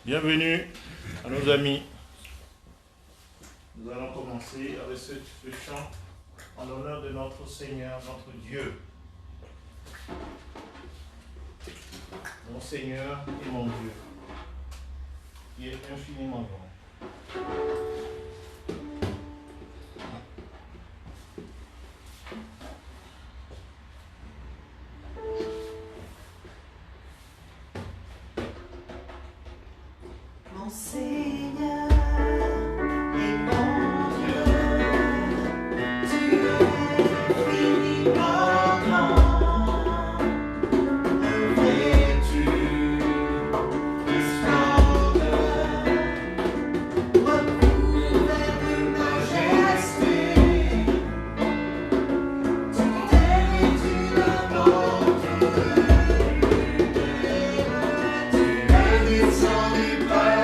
Bienvenue à nos amis. Nous allons commencer avec ce chant en l'honneur de notre Seigneur, notre Dieu. Mon Seigneur et mon Dieu, qui est infiniment grand. Mon Seigneur et mon Dieu, tu es infiniment grand, revêtu de splendeur, recouvert de majesté, tu t'es vêtu d'un manteau de lumière, tu es descendu par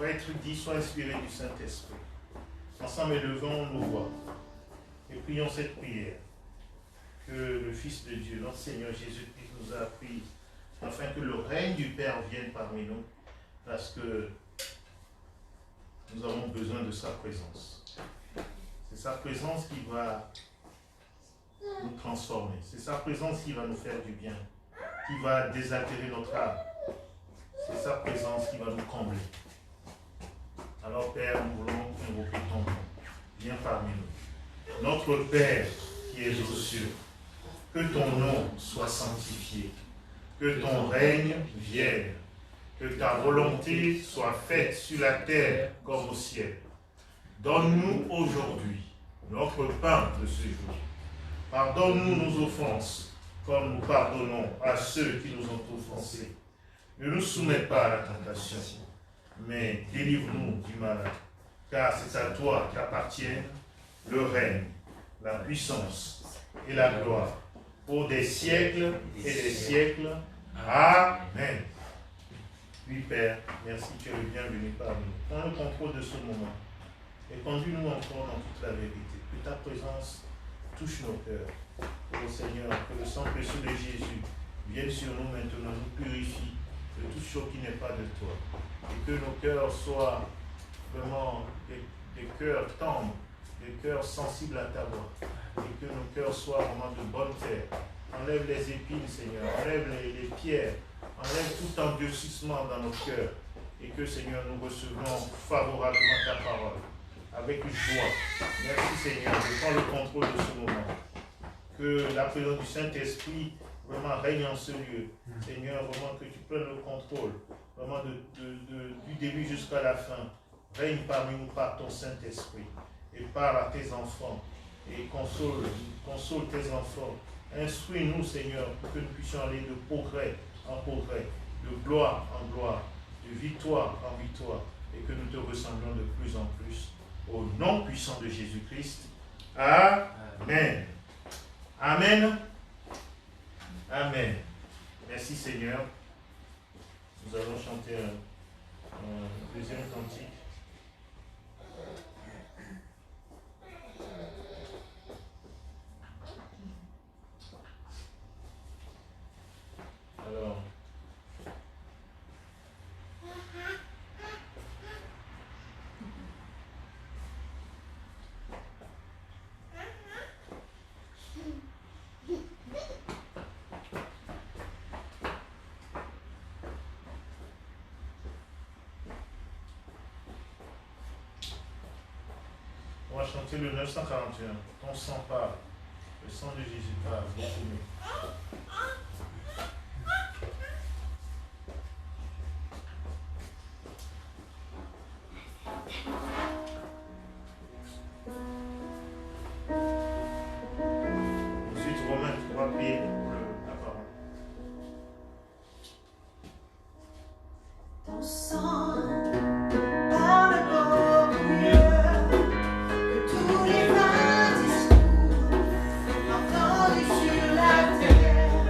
va être dit soit inspiré du Saint-Esprit. Ensemble, élevons nos voix et prions cette prière que le Fils de Dieu, notre Seigneur Jésus-Christ, nous a appris afin que le règne du Père vienne parmi nous, parce que nous avons besoin de sa présence. C'est sa présence qui va nous transformer. C'est sa présence qui va nous faire du bien, qui va désaltérer notre âme. C'est sa présence qui va nous combler. Alors Père, nous voulons invoquer ton nom. Viens parmi nous. Notre Père qui es aux cieux, que ton nom soit sanctifié, que ton règne vienne, que ta volonté soit faite sur la terre comme au ciel. Donne-nous aujourd'hui notre pain de ce jour. Pardonne-nous nos offenses, comme nous pardonnons à ceux qui nous ont offensés. Ne nous soumets pas à la tentation, mais délivre-nous du mal, car c'est à toi qu'appartiennent le règne, la puissance et la gloire, pour des siècles et des siècles. Amen. Oui, Père, merci, tu es le bienvenu parmi nous. Prends le contrôle de ce moment et conduis-nous encore dans toute la vérité. Que ta présence touche nos cœurs. Ô Seigneur, que le sang précieux de Jésus vienne sur nous maintenant, nous purifie de toute chose qui n'est pas de toi. Et que nos cœurs soient vraiment des cœurs tendres, des cœurs sensibles à ta voix. Et que nos cœurs soient vraiment de bonne terre. Enlève les épines, Seigneur, enlève les pierres, enlève tout endurcissement dans nos cœurs. Et que, Seigneur, nous recevons favorablement ta parole, avec joie. Merci, Seigneur, de prendre le contrôle de ce moment. Que la présence du Saint-Esprit vraiment règne en ce lieu. Seigneur, vraiment que tu prennes le contrôle, vraiment du début jusqu'à la fin. Règne parmi nous par ton Saint-Esprit et parle à tes enfants et console tes enfants. Instruis-nous, Seigneur, pour que nous puissions aller de progrès en progrès, de gloire en gloire, de victoire en victoire, et que nous te ressemblons de plus en plus. Au nom puissant de Jésus-Christ. Amen. Amen. Amen. Merci Seigneur. Nous allons chanter un deuxième cantique. Alors, on va chanter le 941. Ton sang parle. Le sang de Jésus parle. Beaucoup mieux. Ensuite, Romains 3, priez pour la parole. Ton sang parle beaucoup mieux que tous les vains discours entendus sur la terre.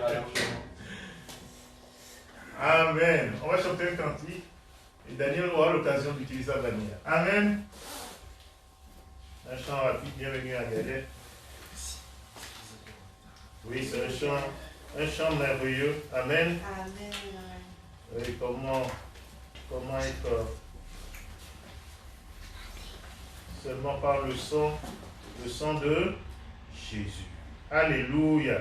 suffira largement. Amen. On va chanter un cantique et Daniel aura l'occasion d'utiliser la bannière. Amen. Un chant rapide, bienvenue à Galet. Oui, c'est un chant merveilleux. Amen. Amen. Oui, comment être seulement par le sang de Jésus. Alléluia.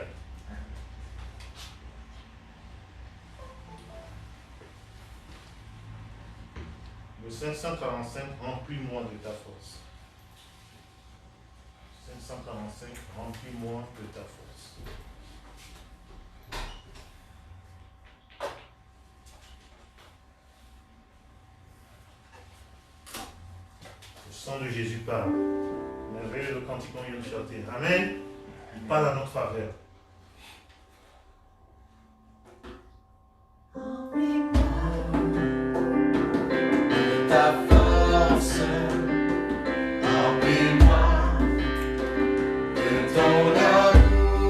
Le 545, remplis-moi de ta force. 545, remplis-moi de ta force. Le sang de Jésus parle. Merveilleux le cantique qu'on vient de chanter. Amen. Il parle à notre faveur. Ta force, remplis-moi de ton amour,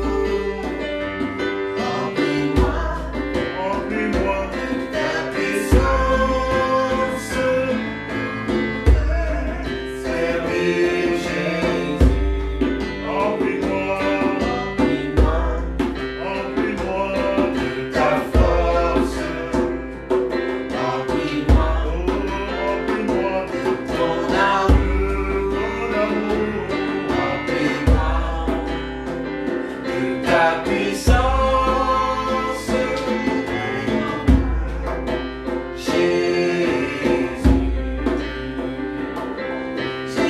remplis-moi de ta puissance, servir Jésus, remplis-moi de ta force, remplis-moi ton amour, remplis-moi de ta puissance, Jésus.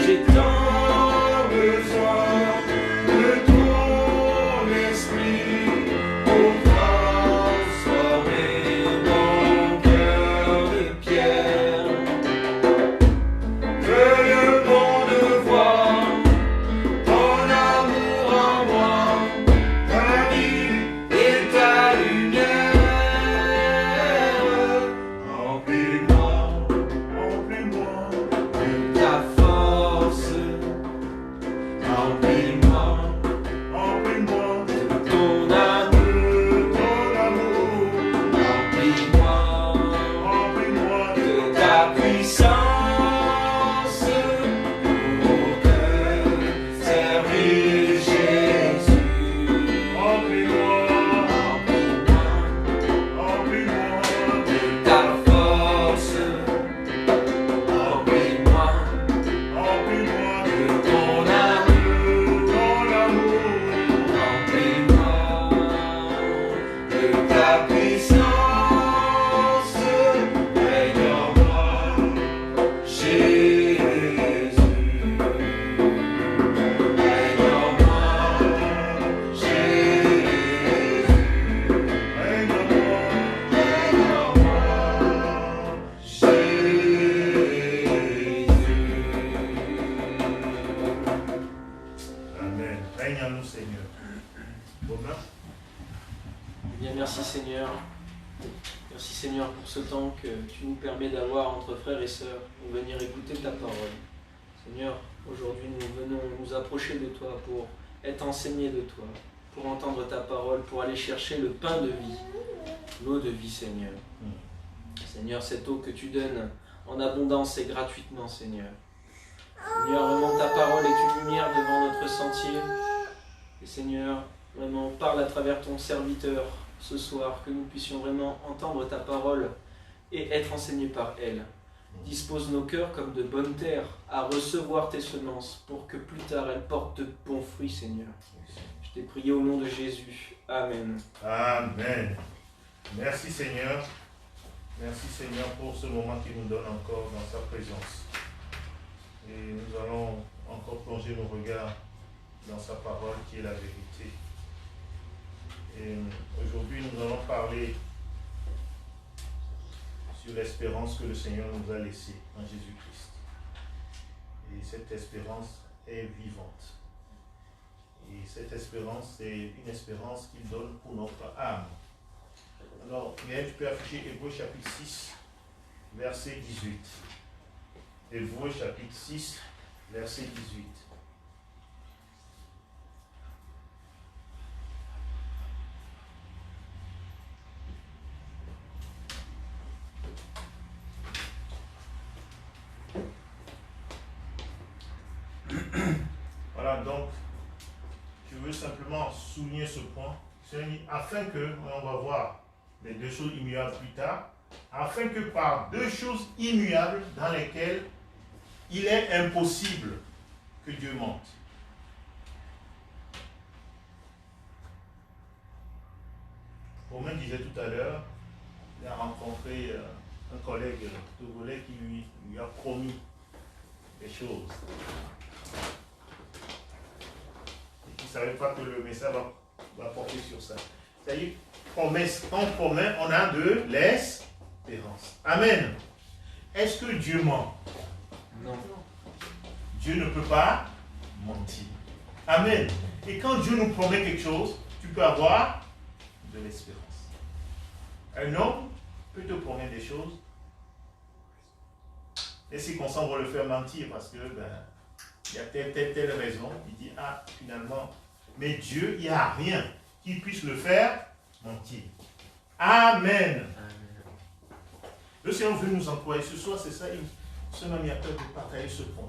J'ai tant besoin de ton esprit pour transformer mon cœur de pierre. Que le monde voit ton amour en moi, ta vie et ta lumière. Remplis-moi de ta force, remplis-moi de ton amour, remplis-moi de ta puissance pour te servir Jésus. Remplis-moi de ta force, remplis-moi de ton amour, remplis-moi de ta puissance, règne en moi, Jésus. Règne en moi, Jésus. Règne en moi, Jésus. Amen. Règne en nous, Seigneur. Romain. Bien, merci Seigneur. Merci Seigneur pour ce temps que tu nous permets d'avoir entre frères et sœurs pour venir écouter ta parole. Seigneur, aujourd'hui nous venons nous approcher de toi pour être enseignés de toi, pour entendre ta parole, pour aller chercher le pain de vie, l'eau de vie Seigneur. Seigneur, cette eau que tu donnes en abondance et gratuitement Seigneur. Seigneur, vraiment ta parole est une lumière devant notre sentier. Et Seigneur, vraiment parle à travers ton serviteur ce soir, que nous puissions vraiment entendre ta parole et être enseignés par elle. Dispose nos cœurs comme de bonnes terres à recevoir tes semences pour que plus tard elles portent de bons fruits, Seigneur. Je t'ai prié au nom de Jésus. Amen. Amen. Merci Seigneur. Merci Seigneur pour ce moment qu'il nous donne encore dans sa présence. Et nous allons encore plonger nos regards dans sa parole qui est la vérité. Et aujourd'hui, nous allons parler sur l'espérance que le Seigneur nous a laissée en Jésus-Christ. Et cette espérance est vivante. Et cette espérance, c'est une espérance qu'il donne pour notre âme. Alors, Gaël, tu peux afficher Hébreux chapitre 6, verset 18. Hébreux chapitre 6, verset 18. simplement souligner ce point. Afin que, on va voir les deux choses immuables plus tard, afin que par deux choses immuables dans lesquelles il est impossible que Dieu mente. Romain disait tout à l'heure, il a rencontré un collègue togolais qui lui a promis des choses. Et qui ne savait pas que le message va porter sur ça. C'est-à-dire, promesse en commun, on a de l'espérance. Amen. Est-ce que Dieu ment? Non. Dieu ne peut pas mentir. Amen. Et quand Dieu nous promet quelque chose, tu peux avoir de l'espérance. Un homme peut te promettre des choses. Les circonstances vont le faire mentir parce que il y a telle raison. Il dit, ah, finalement, mais Dieu, il n'y a rien qui puisse le faire mentir. Amen. Le Seigneur veut nous encourager ce soir, c'est ça, ce m'a mis à cœur de partager ce point.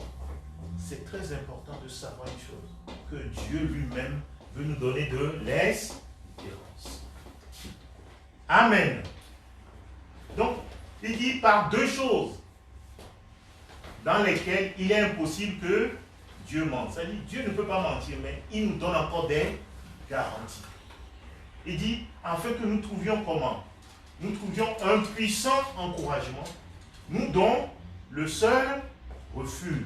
C'est très important de savoir une chose, que Dieu lui-même veut nous donner de l'espérance. Amen. Donc, il dit par deux choses dans lesquelles il est impossible que Dieu mente. C'est-à-dire, Dieu ne peut pas mentir, mais il nous donne encore des garanties. Il dit, afin que nous trouvions comment? Nous trouvions un puissant encouragement, nous dont le seul refuge.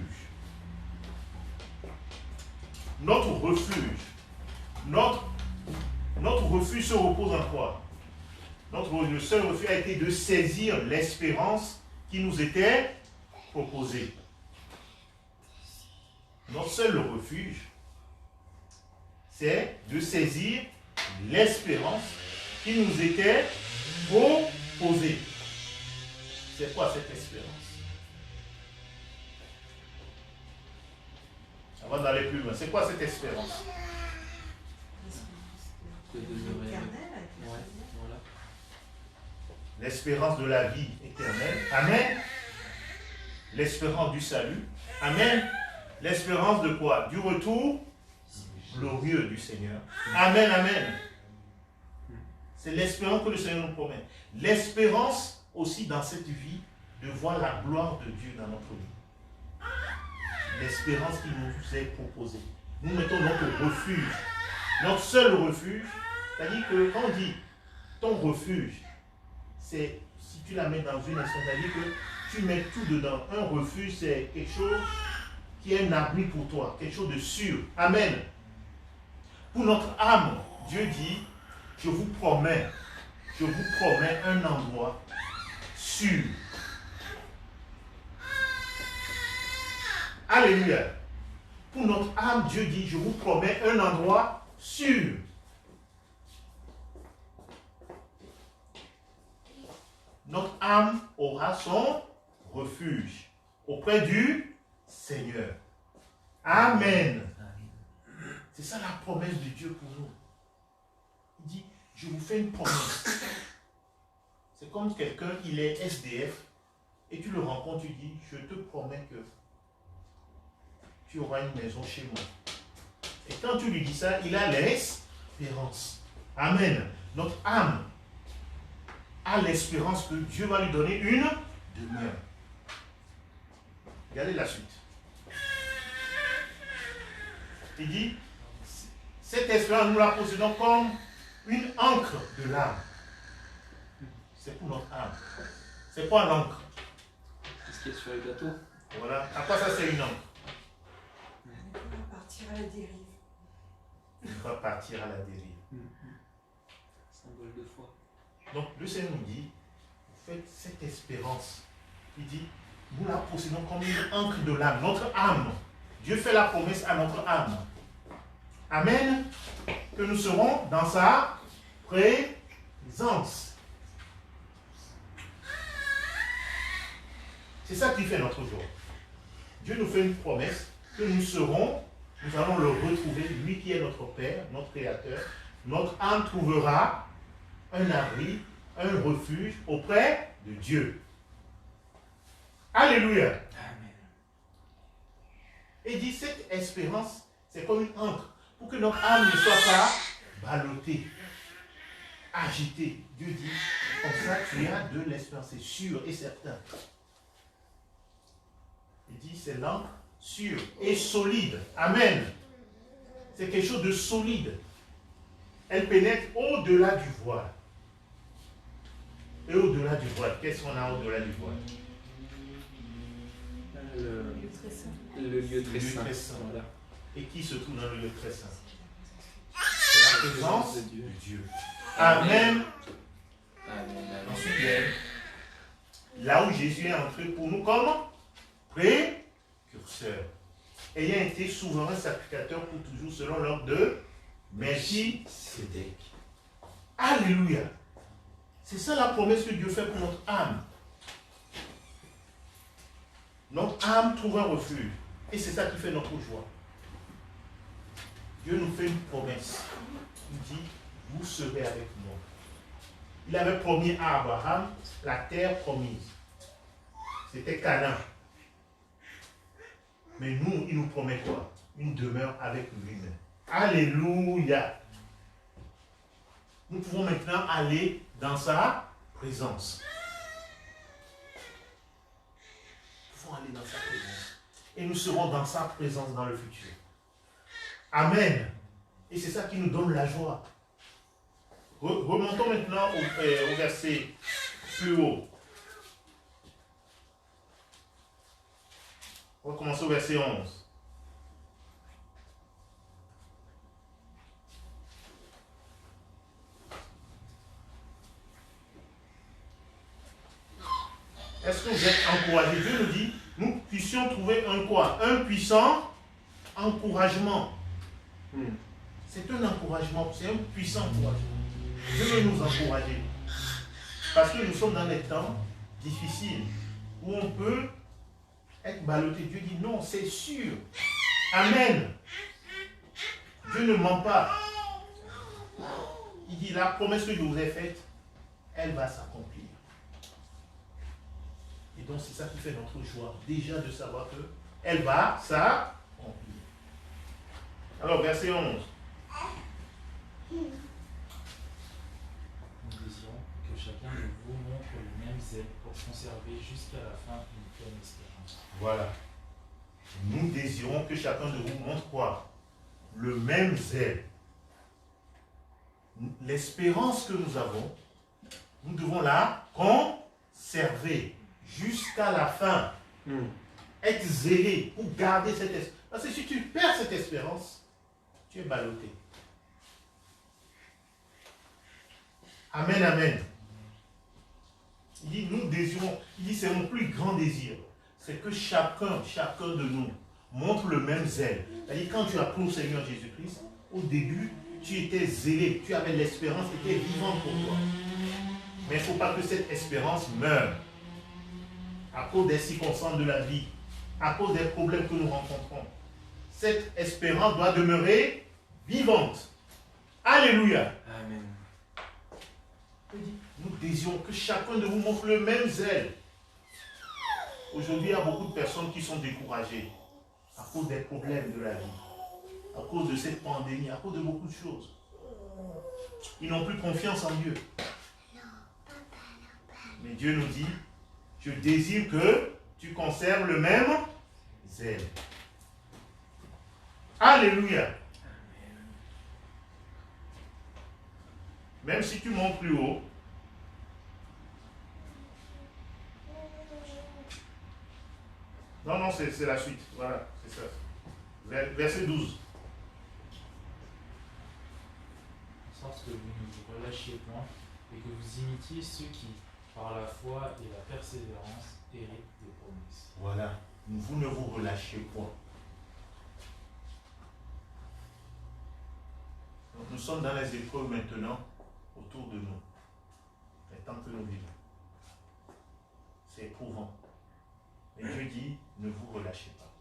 Notre refuge. Notre refuge se repose en quoi? Le seul refuge a été de saisir l'espérance qui nous était proposée. Notre seul refuge, c'est de saisir l'espérance qui nous était proposée. C'est quoi cette espérance? Avant d'aller plus loin, c'est quoi cette espérance? L'espérance de la vie éternelle. Amen. L'espérance du salut. Amen. L'espérance de quoi? Du retour glorieux du Seigneur. Amen, amen. C'est l'espérance que le Seigneur nous promet. L'espérance aussi dans cette vie de voir la gloire de Dieu dans notre vie. L'espérance qui nous est proposée. Nous mettons notre refuge. Notre seul refuge, c'est-à-dire que quand on dit ton refuge, c'est si tu la mets dans une instance, c'est-à-dire que tu mets tout dedans. Un refuge, c'est quelque chose qui est un abri pour toi, quelque chose de sûr. Amen. Pour notre âme, Dieu dit, je vous promets un endroit sûr. Alléluia. Pour notre âme, Dieu dit, je vous promets un endroit sûr. Notre âme aura son refuge auprès du Seigneur. Amen. C'est ça la promesse de Dieu pour nous. Il dit, je vous fais une promesse. C'est comme quelqu'un, il est SDF, et tu le rencontres, tu dis, je te promets que tu auras une maison chez moi. Et quand tu lui dis ça, il a l'espérance. Amen. Notre âme a l'espérance que Dieu va lui donner une demeure. Regardez la suite. Il dit, cette espérance, nous la possédons comme une encre de l'âme. C'est pour notre âme. C'est quoi l'encre? Qu'est-ce qu'il y a sur les bateaux? Voilà. À quoi ça c'est une encre? On va partir à la dérive. Il va partir à la dérive. Symbole de foi. Donc le Seigneur nous dit, vous faites cette espérance. Il dit, nous la possédons comme une encre de l'âme, notre âme. Dieu fait la promesse à notre âme. Amen. Que nous serons dans sa présence. C'est ça qui fait notre joie. Dieu nous fait une promesse que nous allons le retrouver, lui qui est notre Père, notre Créateur. Notre âme trouvera un abri, un refuge auprès de Dieu. Alléluia. Amen. Et il dit, cette espérance, c'est comme une encre. pour que notre âme ne soit pas ballottée, agitée. Dieu dit, comme ça tu as de l'espérance, c'est sûr et certain. Il dit, c'est l'encre sûre et solide. Amen. C'est quelque chose de solide. Elle pénètre au-delà du voile. Et au-delà du voile, qu'est-ce qu'on a au-delà du voile? Le lieu très saint. Voilà. Et qui se trouve dans le lieu très saint? C'est la présence de Dieu. Amen. Amen. Ensuite, il y a là où Jésus est entré pour nous comme précurseur, ayant été souverain sacrificateur pour toujours selon l'ordre de Melchisédek. Alléluia. C'est ça la promesse que Dieu fait pour notre âme. Notre âme trouve un refuge. Et c'est ça qui fait notre joie. Dieu nous fait une promesse. Il dit, vous serez avec moi. Il avait promis à Abraham la terre promise. C'était Canaan. Mais nous, il nous promet quoi? Une demeure avec lui-même. Alléluia. Nous pouvons maintenant aller dans sa présence. Nous pouvons aller dans sa présence. Et nous serons dans sa présence dans le futur. Amen. Et c'est ça qui nous donne la joie. Remontons maintenant au verset plus haut. On va commencer au verset 11. Est-ce que vous êtes encouragés? Dieu nous dit, nous puissions trouver un quoi? Un puissant encouragement. C'est un encouragement, c'est un puissant encouragement. Dieu veut nous encourager. Parce que nous sommes dans des temps difficiles où on peut être ballotté. Dieu dit non, c'est sûr. Amen. Dieu ne ment pas. Il dit la promesse que je vous ai faite, elle va s'accomplir. Et donc c'est ça qui fait notre joie. Déjà de savoir que elle va s'accomplir. Alors verset 11. Nous désirons que chacun de vous montre le même zèle pour conserver jusqu'à la fin une pleine espérance. Voilà. Nous désirons que chacun de vous montre quoi? Le même zèle. L'espérance que nous avons, nous devons la conserver jusqu'à la fin. Être zélé pour garder cette espérance. Parce que si tu perds cette espérance, tu es ballotté. Amen, amen. Il dit, nous désirons, il dit, c'est mon plus grand désir. C'est que chacun de nous montre le même zèle. C'est-à-dire, quand tu as cru au Seigneur Jésus-Christ, au début, tu étais zélé, tu avais l'espérance, tu étais vivant pour toi. Mais il ne faut pas que cette espérance meure à cause des circonstances de la vie, à cause des problèmes que nous rencontrons. Cette espérance doit demeurer vivante. Alléluia. Amen. Nous désirons que chacun de vous montre le même zèle. Aujourd'hui, il y a beaucoup de personnes qui sont découragées à cause des problèmes de la vie, à cause de cette pandémie, à cause de beaucoup de choses. Ils n'ont plus confiance en Dieu. Mais Dieu nous dit, je désire que tu conserves le même zèle. Alléluia. Même si tu montes plus haut, non, c'est la suite. Voilà, c'est ça. Verset 12. En sorte que vous ne vous relâchiez point et que vous imitiez ceux qui, par la foi et la persévérance, héritent des promesses. Voilà. Vous ne vous relâchez point. Donc, nous sommes dans les épreuves maintenant autour de nous. Et tant que nous vivons, c'est éprouvant. Mais Dieu dit, ne vous relâchez pas.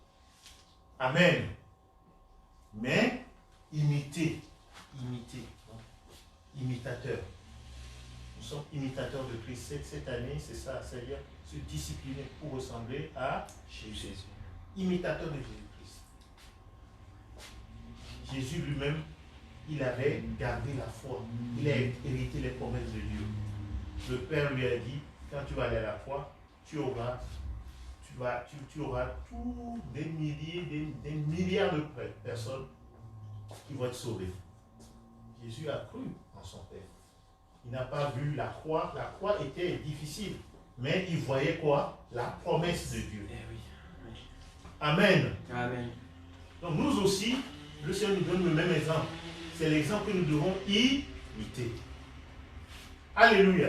Amen. Mais imitez. Imitateurs. Nous sommes imitateurs de Christ. Cette année, c'est ça, c'est-à-dire se discipliner pour ressembler à Jésus. Imitateur de Jésus-Christ. Jésus lui-même, il avait gardé la foi. Il a hérité les promesses de Dieu. Le Père lui a dit, quand tu vas aller à la croix, tu auras tous des milliers, des milliards de personnes qui vont être sauvées. Jésus a cru en son Père. Il n'a pas vu la croix. La croix était difficile. Mais il voyait quoi? La promesse de Dieu. Eh oui. Amen. Amen. Donc nous aussi, le Seigneur nous donne le même exemple. C'est l'exemple que nous devons imiter. Alléluia.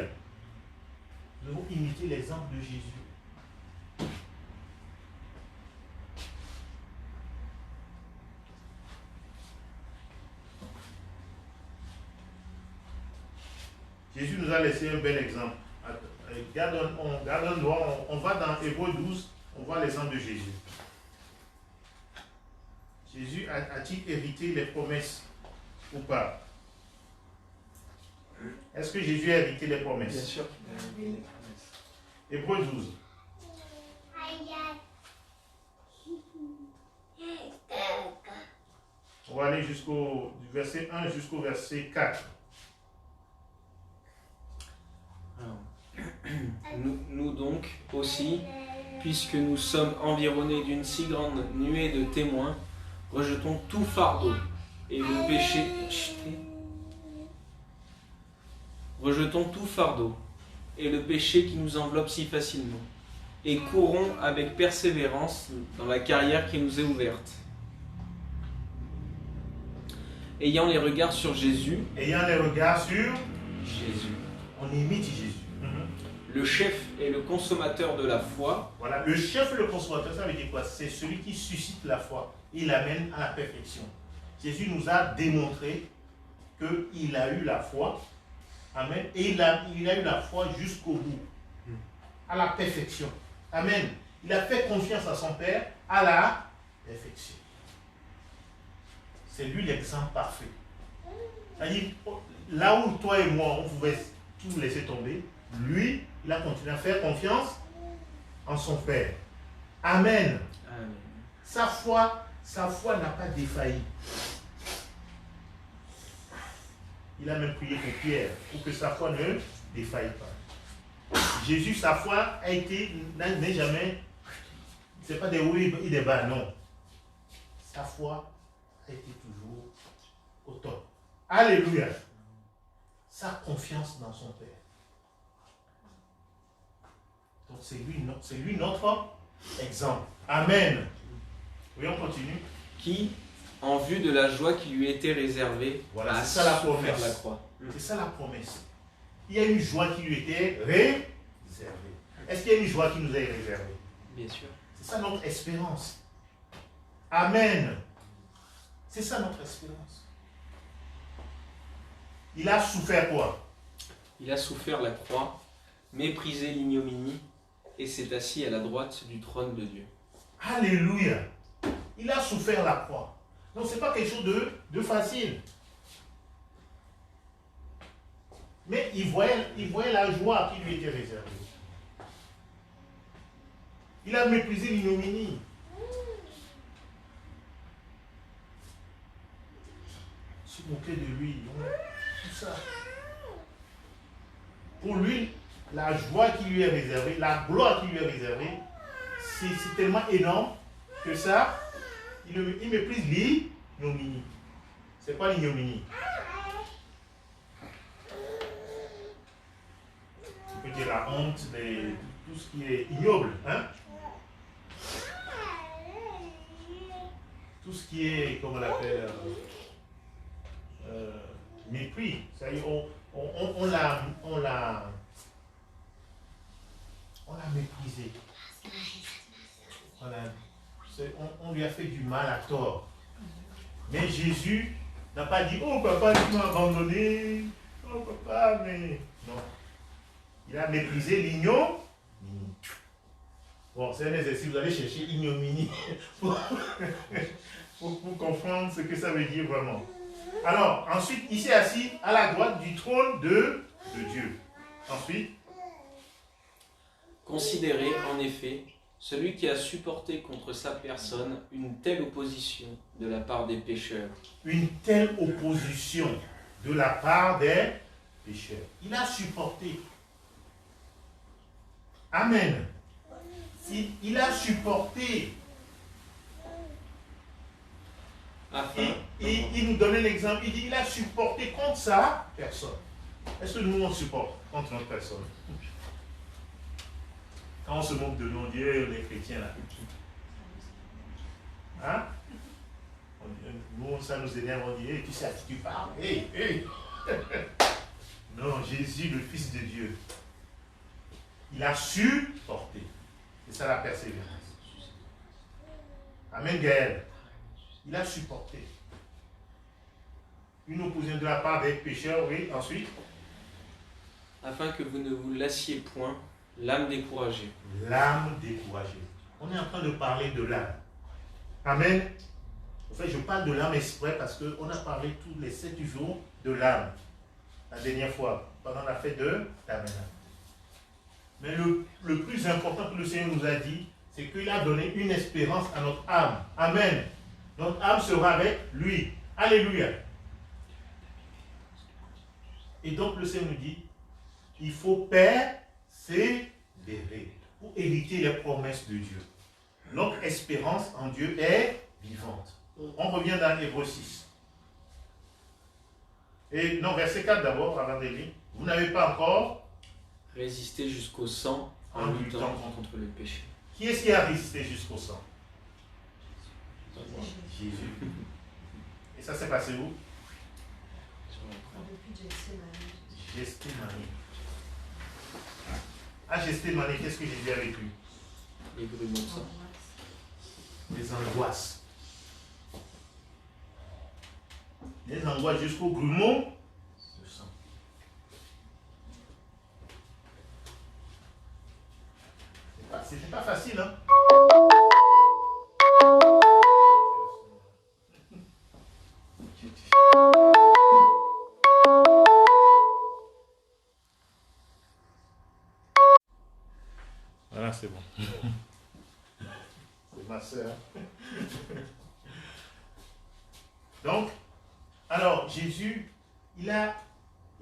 Nous devons imiter l'exemple de Jésus. Jésus nous a laissé un bel exemple. On va dans Hébreux 12, on voit l'exemple de Jésus. Jésus a-t-il hérité les promesses ou pas? Est-ce que Jésus a hérité les promesses? Bien sûr. Hébreux 12. On va aller du verset 1 jusqu'au verset 4. Nous donc aussi, puisque nous sommes environnés d'une si grande nuée de témoins, rejetons tout fardeau et le péché. Rejetons tout fardeau et le péché qui nous enveloppe si facilement, et courons avec persévérance dans la carrière qui nous est ouverte. Ayant les regards sur Jésus. Ayant les regards sur Jésus. On imite Jésus. Le chef et le consommateur de la foi. Voilà, le chef et le consommateur, ça veut dire quoi? C'est celui qui suscite la foi. Il l'amène à la perfection. Jésus nous a démontré qu'il a eu la foi. Amen. Et il a eu la foi jusqu'au bout. À la perfection. Amen. Il a fait confiance à son Père à la perfection. C'est lui l'exemple parfait. C'est-à-dire, là où toi et moi, on pouvait tout laisser tomber, lui, il a continué à faire confiance en son Père. Amen. Amen. Sa foi n'a pas défailli. Il a même prié pour Pierre, pour que sa foi ne défaille pas. Jésus, sa foi n'est jamais, c'est pas des hauts et des bas, non. Sa foi a été toujours au top. Alléluia. Sa confiance dans son Père. Donc c'est lui notre exemple. Amen. Oui, on continue. Qui, en vue de la joie qui lui était réservée, voilà, a c'est ça la promesse. souffert la croix. C'est ça la promesse. Il y a une joie qui lui était réservée. Est-ce qu'il y a une joie qui nous est réservée? Bien sûr. C'est ça notre espérance. Amen. C'est ça notre espérance. Il a souffert quoi? Il a souffert la croix, méprisé l'ignominie, et s'est assis à la droite du trône de Dieu. Alléluia. Il a souffert la croix. Donc ce n'est pas quelque chose de facile. Mais il voyait la joie qui lui était réservée. Il a méprisé l'ignominie. Se moquer de lui, tout ça. Pour lui, la joie qui lui est réservée, la gloire qui lui est réservée, c'est tellement énorme que ça, il méprise l'ignominie. C'est quoi l'ignominie? Tu peux dire la honte, tout ce qui est ignoble. Hein? Tout ce qui est, comment on l'appelle, mépris. Ça y est, on l'a méprisé. On lui a fait du mal à tort. Mais Jésus n'a pas dit, oh papa, tu m'as abandonné. Oh papa, mais... Non. Il a méprisé l'ignominie. Bon, c'est un exercice, vous allez chercher ignominie pour comprendre ce que ça veut dire vraiment. Alors, ensuite, il s'est assis à la droite du trône de Dieu. Ensuite, Considérez en effet celui qui a supporté contre sa personne une telle opposition de la part des pécheurs. Une telle opposition de la part des pécheurs. Il a supporté. Amen. Il a supporté. Il nous donne un exemple. Il dit il a supporté contre sa personne. Est-ce que nous on supporte contre notre personne? Quand on se moque de nous, on dit les chrétiens là. Hein? Nous, ça nous énerve, on dit tu sais à qui tu parles? Non, Jésus, le Fils de Dieu, il a supporté. C'est ça la persévérance. Amen, Gaël. Il a supporté. Une opposition de la part des pécheurs, oui, ensuite. Afin que vous ne vous lassiez point, l'âme découragée. L'âme découragée. On est en train de parler de l'âme. Amen. En fait, je parle de l'âme exprès parce qu'on a parlé tous les 7 jours de l'âme. La dernière fois, pendant la fête de Tabernacle. Mais le plus important que le Seigneur nous a dit, c'est qu'il a donné une espérance à notre âme. Amen. Notre âme sera avec lui. Alléluia. Et donc le Seigneur nous dit, il faut persévérer pour hériter les promesses de Dieu. Notre espérance en Dieu est vivante. On revient dans Hébreux 6. Et non, verset 4 d'abord, avant de lire. Vous n'avez pas encore résisté jusqu'au sang en luttant contre le péché. Qui est-ce qui a résisté jusqu'au sang? Jésus. Et ça s'est passé où? Depuis Gethsémani. À Gethsémani, qu'est-ce que Jésus a vécu? Les grumeaux de sang. Des angoisses. Des angoisses jusqu'au grumeau de sang. C'était pas facile, hein? Voilà, c'est bon. C'est ma soeur. Donc, alors Jésus, il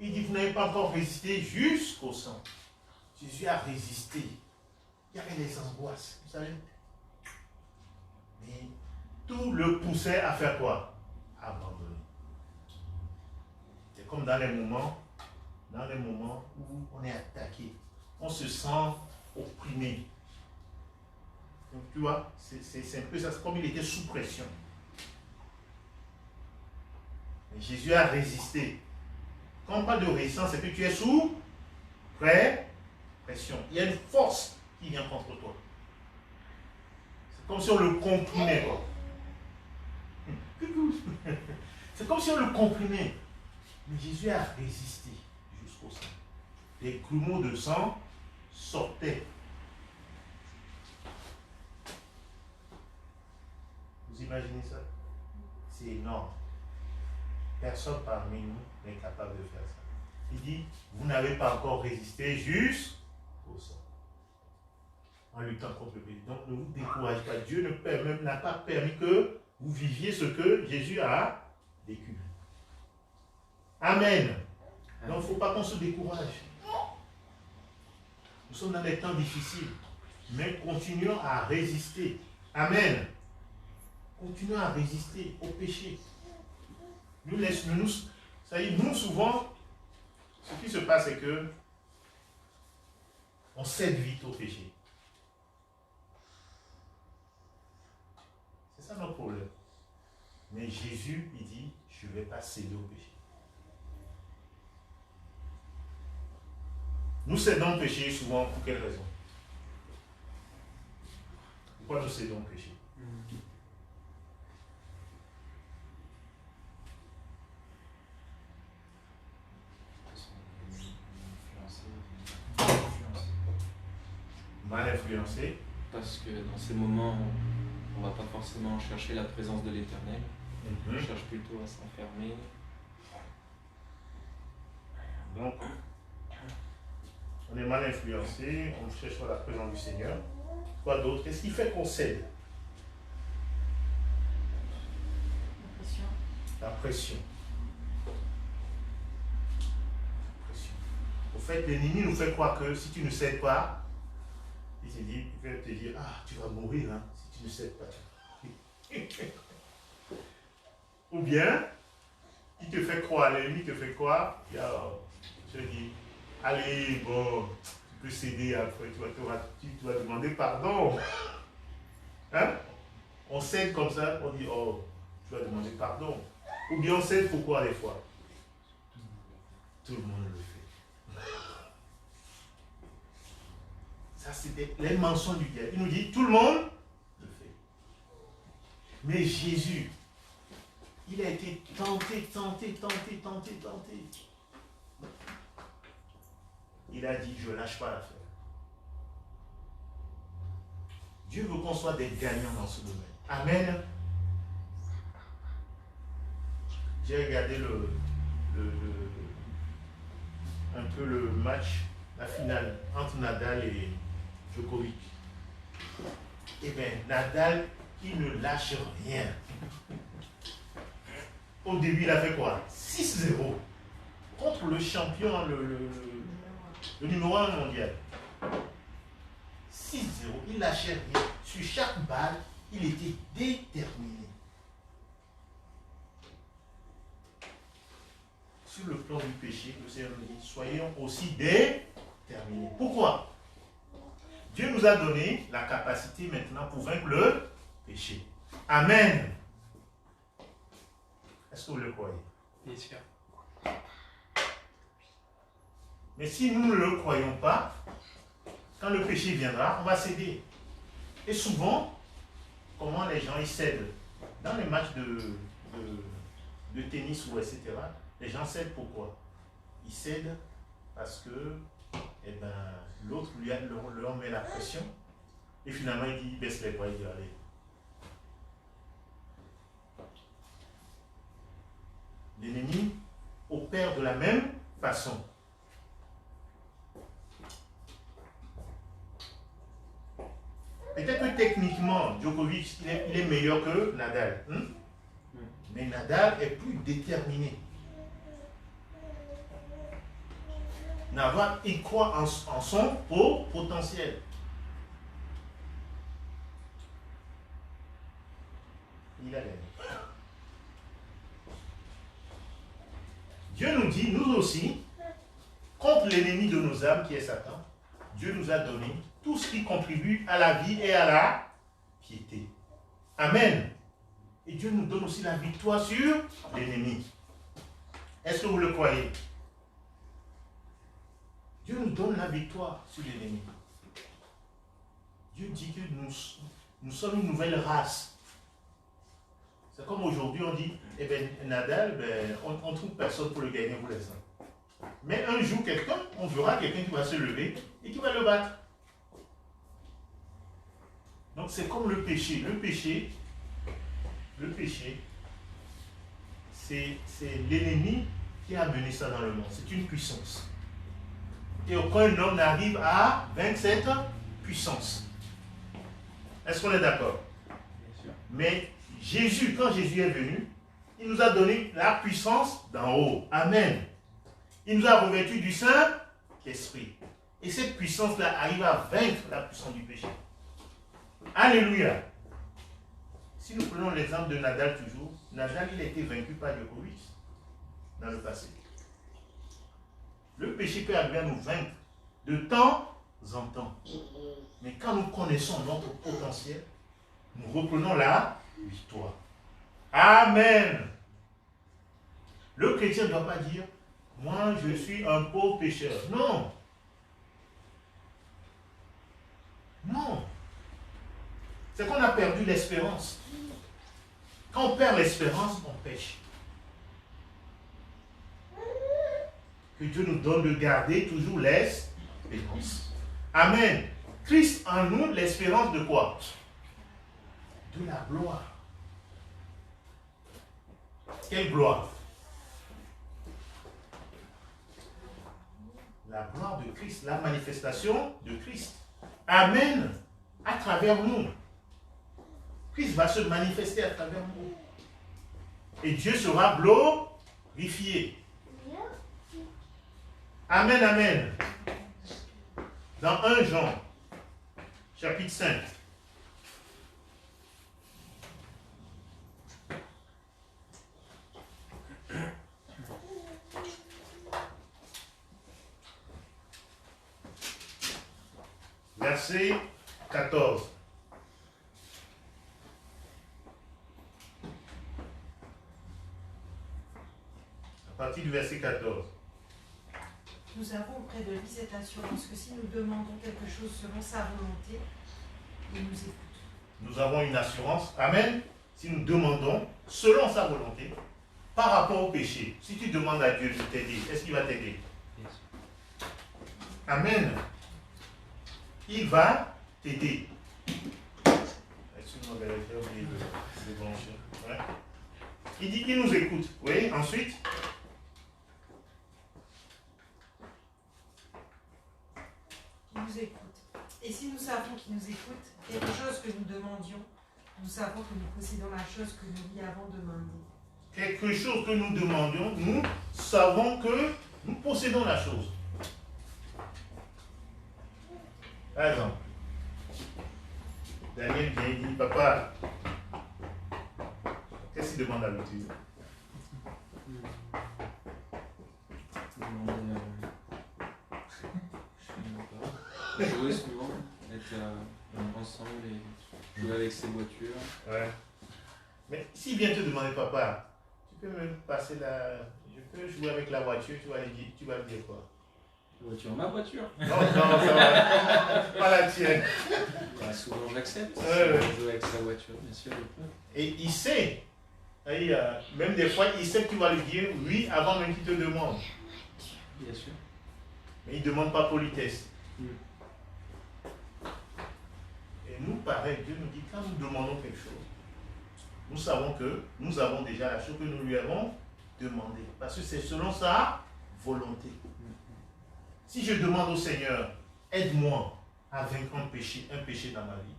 dit, vous n'avez pas encore résisté jusqu'au sang. Jésus a résisté. Il y avait les angoisses, vous savez. Mais tout le poussait à faire quoi? À abandonner. C'est comme dans les moments où on est attaqué. On se sent opprimé. Donc tu vois, c'est un peu ça, c'est comme il était sous pression. Mais Jésus a résisté. Quand on parle de résistance, c'est que tu es sous pression. Il y a une force qui vient contre toi. C'est comme si on le comprimait. C'est comme si on le comprimait. Mais Jésus a résisté jusqu'au sang. Les grumeaux de sang sortaient. Vous imaginez ça? C'est énorme. Personne parmi nous n'est capable de faire ça. Il dit, vous n'avez pas encore résisté jusqu'au sang. En luttant contre le péché. Donc ne vous découragez pas. Dieu n'a pas permis que vous viviez ce que Jésus a vécu. Amen. Donc il ne faut pas qu'on se décourage. Nous sommes dans des temps difficiles. Mais continuons à résister. Amen. Continuons à résister au péché. Nous souvent, ce qui se passe, c'est que on cède vite au péché. C'est ça notre problème. Mais Jésus, il dit, je ne vais pas céder au péché. Nous cédons au péché souvent pour quelle raison? Pourquoi nous cédons au péché? Mal influencé. Parce que dans ces moments, on ne va pas forcément chercher la présence de l'Éternel. On cherche plutôt à s'enfermer. Donc, on est mal influencé, on cherche la présence du Seigneur. Quoi d'autre? Qu'est-ce qui fait qu'on cède? La pression. Au fait, l'ennemi nous fait croire que si tu ne cèdes pas, il va te dire, ah, tu vas mourir hein, si tu ne cèdes pas. Ou bien, il te fait croire, l'ennemi te fait croire, je dis, allez, bon, tu peux céder après, tu vas demander pardon. Hein? On cède comme ça, on dit, oh, tu vas demander pardon. Ou bien on cède pourquoi des fois? Tout le monde le fait. Ça, c'est les mensonges du diable. Il nous dit, tout le monde le fait. Mais Jésus, il a été tenté. Il a dit, je ne lâche pas l'affaire. Dieu veut qu'on soit des gagnants dans ce domaine. Amen. J'ai regardé un peu le match, la finale entre Nadal et Djokovic. Eh bien, Nadal, il ne lâche rien. Au début, il a fait quoi? 6-0 contre le champion, le numéro 1 mondial. 6-0, il lâchait rien. Sur chaque balle, il était déterminé. Sur le plan du péché, le Seigneur nous dit, soyons aussi déterminés. Pourquoi? Dieu nous a donné la capacité maintenant pour vaincre le péché. Amen. Est-ce que vous le croyez? Bien sûr. Mais si nous ne le croyons pas, quand le péché viendra, on va céder. Et souvent, comment les gens y cèdent? Dans les matchs de tennis ou etc., les gens cèdent pourquoi? Ils cèdent parce que l'autre leur met la pression et finalement il baisse les bras et dit allez. L'ennemi opère de la même façon. Peut-être que techniquement, Djokovic il est meilleur que Nadal. Mais Nadal est plus déterminé. Nadal, il croit en son potentiel. Il a gagné. Dieu nous dit, nous aussi, contre l'ennemi de nos âmes qui est Satan, Dieu nous a donné tout ce qui contribue à la vie et à la piété. Amen. Et Dieu nous donne aussi la victoire sur l'ennemi. Est-ce que vous le croyez? Dieu nous donne la victoire sur l'ennemi. Dieu dit que nous sommes une nouvelle race. C'est comme aujourd'hui on dit, eh bien Nadal, on ne trouve personne pour le gagner pour l'instant. Mais un jour, on verra quelqu'un qui va se lever et qui va le battre. Donc c'est comme le péché. Le péché, c'est l'ennemi qui a amené ça dans le monde. C'est une puissance. Et aucun homme n'arrive à vaincre cette puissance. Est-ce qu'on est d'accord? Bien sûr. Mais Jésus, quand Jésus est venu, il nous a donné la puissance d'en haut. Amen. Il nous a revêtus du Saint-Esprit. Et cette puissance-là arrive à vaincre la puissance du péché. Alléluia. Si nous prenons l'exemple de Nadal toujours, Nadal il a été vaincu par Djokovic dans le passé. Le péché peut arriver à nous vaincre de temps en temps. Mais quand nous connaissons notre potentiel, nous reprenons la victoire. Amen. Le chrétien ne doit pas dire, moi je suis un pauvre pécheur. Non. Non. C'est qu'on a perdu l'espérance. Quand on perd l'espérance, on pêche. Que Dieu nous donne de garder toujours l'espérance. Amen. Christ en nous, l'espérance de quoi? De la gloire. Quelle gloire? La gloire de Christ, la manifestation de Christ. Amen. à travers nous. Christ va se manifester à travers nous. Et Dieu sera glorifié. Amen, amen. Dans 1 Jean, chapitre 5. Verset 14. À partir du verset 14. Nous avons auprès de lui cette assurance que si nous demandons quelque chose selon sa volonté, il nous écoute. Nous avons une assurance, amen, si nous demandons selon sa volonté, par rapport au péché. Si tu demandes à Dieu de t'aider, est-ce qu'il va t'aider? Amen. Il va t'aider. Excuse-moi, j'ai oublié de débrancher. Ouais. Il dit qu'il nous écoute. Oui, ensuite. Il nous écoute. Et si nous savons qu'il nous écoute, quelque chose que nous demandions, nous savons que nous possédons la chose que nous lui avons demandée. Quelque chose que nous demandions, nous savons que nous possédons la chose. Par exemple, Daniel vient et dit, papa, qu'est-ce qu'il demande d'habitude? Jouer souvent, être ensemble et jouer avec ses voitures. Ouais. Mais s'il vient te demander, papa, tu peux me passer la... Je peux jouer avec la voiture, tu vas lui dire quoi? La voiture, ma voiture. Non, ça va. Pas la tienne. Bah, souvent j'accepte. Ouais. Jouer avec sa voiture, bien sûr, il peut. Et il sait. Et, même des fois, il sait que tu vas lui dire oui avant même qu'il te demande. Bien sûr. Mais il ne demande pas politesse. Mm. Et nous, pareil, Dieu nous dit, quand nous demandons quelque chose, nous savons que nous avons déjà la chose que nous lui avons demandée. Parce que c'est selon sa volonté. Si je demande au Seigneur, aide-moi à vaincre un péché dans ma vie,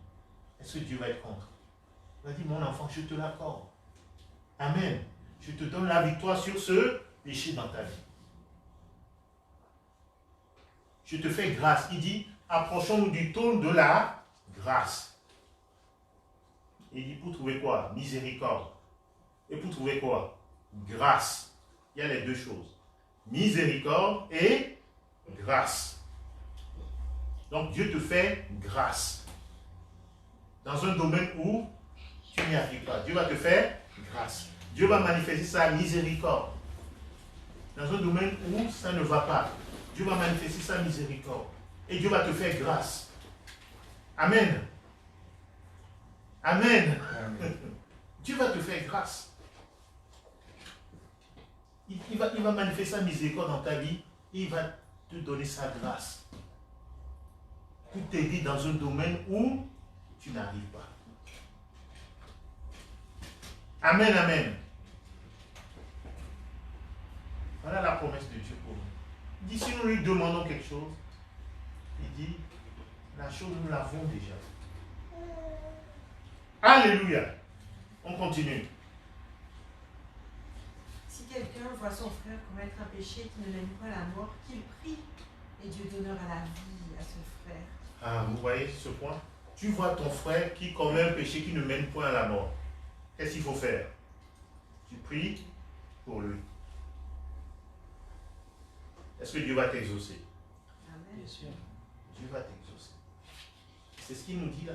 est-ce que Dieu va être contre? Il va dire, mon enfant, je te l'accorde. Amen. Je te donne la victoire sur ce péché dans ta vie. Je te fais grâce. Il dit, approchons-nous du trône de la grâce. Il dit, pour trouver quoi? Miséricorde. Et pour trouver quoi? Grâce. Il y a les deux choses. Miséricorde et grâce. Donc Dieu te fait grâce. Dans un domaine où tu n'y arrives pas. Dieu va te faire grâce. Dieu va manifester sa miséricorde. Dans un domaine où ça ne va pas. Dieu va manifester sa miséricorde. Et Dieu va te faire grâce. Amen. Amen. Amen. Dieu va te faire grâce. Il va manifester sa miséricorde dans ta vie. Et il va te donner sa grâce. Pour t'aider dans un domaine où tu n'arrives pas. Amen, amen. Voilà la promesse de Dieu pour nous. Il dit, si nous lui demandons quelque chose, il dit, la chose nous l'avons déjà. Alléluia. On continue. Si quelqu'un voit son frère commettre un péché qui ne mène pas à la mort, qu'il prie et Dieu donnera la vie à ce frère. Ah, vous voyez ce point? Tu vois ton frère qui commet un péché qui ne mène point à la mort. Qu'est-ce qu'il faut faire? Tu pries pour lui. Est-ce que Dieu va t'exaucer? Amen. Bien sûr. Dieu va t'exaucer. C'est ce qu'il nous dit là.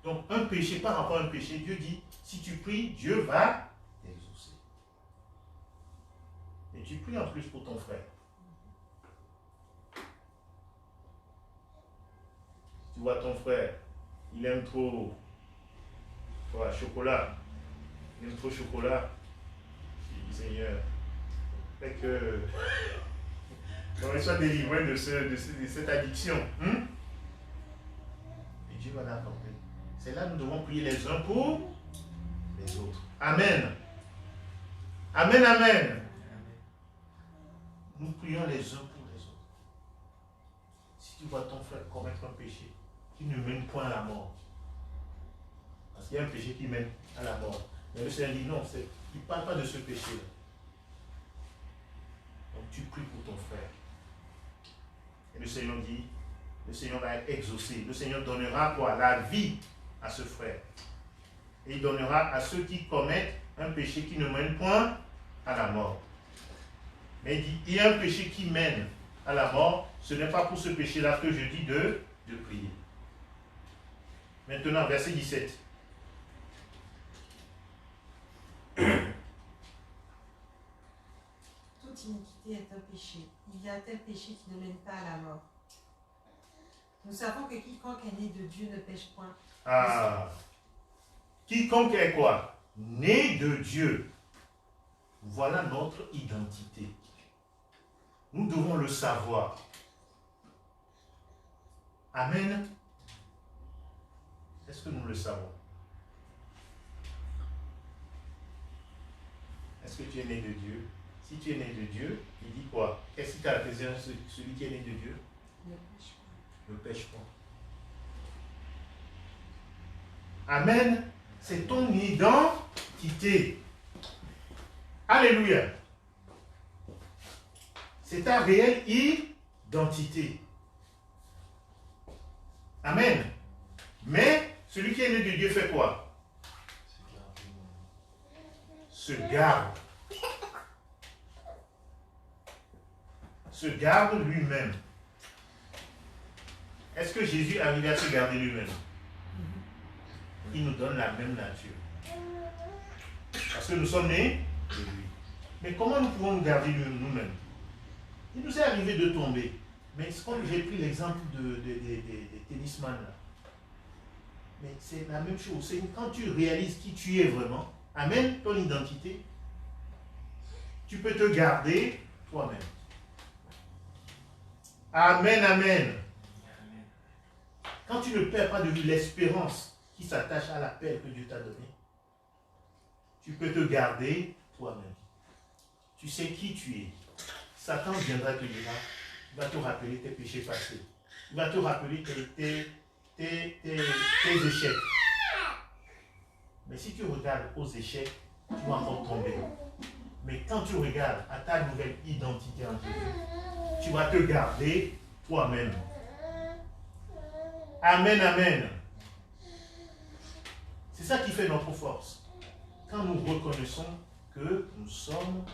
Donc un péché par rapport à un péché, Dieu dit, si tu pries, Dieu va t'exaucer. Et tu pries en plus pour ton frère. Tu vois ton frère, il aime trop chocolat. Il aime trop chocolat. Il dit, Seigneur, fait que qu'on soit délivré de cette addiction. Et Dieu va l'accorder. C'est là que nous devons prier les uns pour les autres. Amen. Amen, amen. Nous prions les uns pour les autres. Si tu vois ton frère commettre un péché, qui ne mène point à la mort. Parce qu'il y a un péché qui mène à la mort. Mais le Seigneur dit non, il ne parle pas de ce péché-là. Donc tu pries pour ton frère. Et le Seigneur dit, le Seigneur va exaucer. Le Seigneur donnera quoi? La vie à ce frère. Et il donnera à ceux qui commettent un péché qui ne mène point à la mort. Mais il dit, il y a un péché qui mène à la mort. Ce n'est pas pour ce péché-là que je dis de prier. Maintenant, verset 17. Toute iniquité est un péché. Il y a tel péché qui ne mène pas à la mort. Nous savons que quiconque est né de Dieu ne pêche point. Ah, quiconque est quoi? Né de Dieu. Voilà notre identité. Nous devons le savoir. Amen. Est-ce que nous le savons? Est-ce que tu es né de Dieu? Si tu es né de Dieu, il dit quoi? Qu'est-ce qui caractérise celui qui est né de Dieu? Ne pêche pas. Ne pêche pas. Amen. C'est ton identité. Alléluia. C'est ta réelle identité. Amen. Mais celui qui est né de Dieu fait quoi? Se garde. Se garde lui-même. Est-ce que Jésus arrivait à se garder lui-même? Il nous donne la même nature. Parce que nous sommes nés de lui. Mais comment nous pouvons nous garder nous-mêmes? Il nous est arrivé de tomber. Mais comme j'ai pris l'exemple des tennisman là. Mais c'est la même chose. C'est quand tu réalises qui tu es vraiment, amen, ton identité, tu peux te garder toi-même. Amen, amen. Quand tu ne perds pas de vue l'espérance qui s'attache à l'appel que Dieu t'a donné, tu peux te garder toi-même. Tu sais qui tu es. Satan viendra te dire, il va te rappeler tes péchés passés. Il va te rappeler tes échecs. Mais si tu regardes aux échecs, tu vas encore tomber. Mais quand tu regardes à ta nouvelle identité en Jésus, tu vas te garder toi-même. Amen, amen. C'est ça qui fait notre force. Quand nous reconnaissons que nous sommes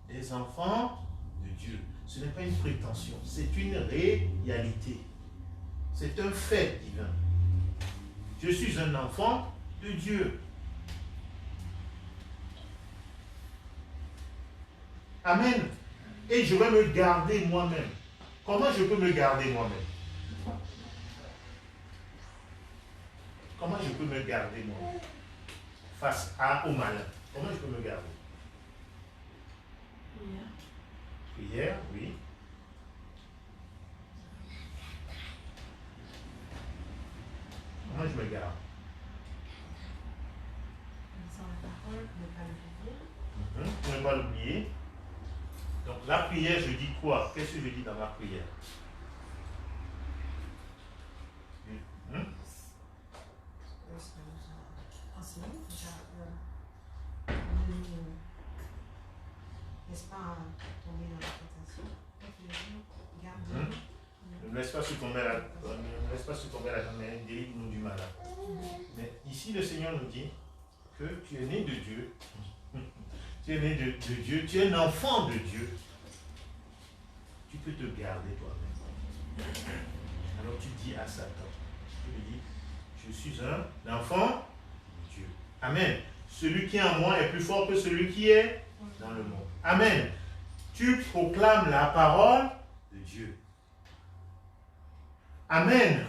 des enfants de Dieu. Ce n'est pas une prétention, c'est une réalité. C'est un fait divin. Je suis un enfant de Dieu. Amen. Et je vais me garder moi-même. Comment je peux me garder moi-même? Comment je peux me garder moi-même face au malin? Comment je peux me garder? Prière, oui. Comment je me garde? Lisant la parole, ne pas l'oublier. Pour ne pas l'oublier. Donc la prière, je dis quoi? Qu'est-ce que je dis dans la prière? Ce que nous a enseigné déjà, n'est-ce pas tomber dans la tentation? Garde. Ne laisse pas succomber à la mais délivre-nous du malin. Mais ici, le Seigneur nous dit que tu es né de Dieu. Tu es né de Dieu. Tu es un enfant de Dieu. Tu peux te garder toi-même. Alors tu dis à Satan, tu lui dis, je suis un enfant de Dieu. Amen. Celui qui est en moi est plus fort que celui qui est dans le monde. Amen. Tu proclames la parole de Dieu. Amen.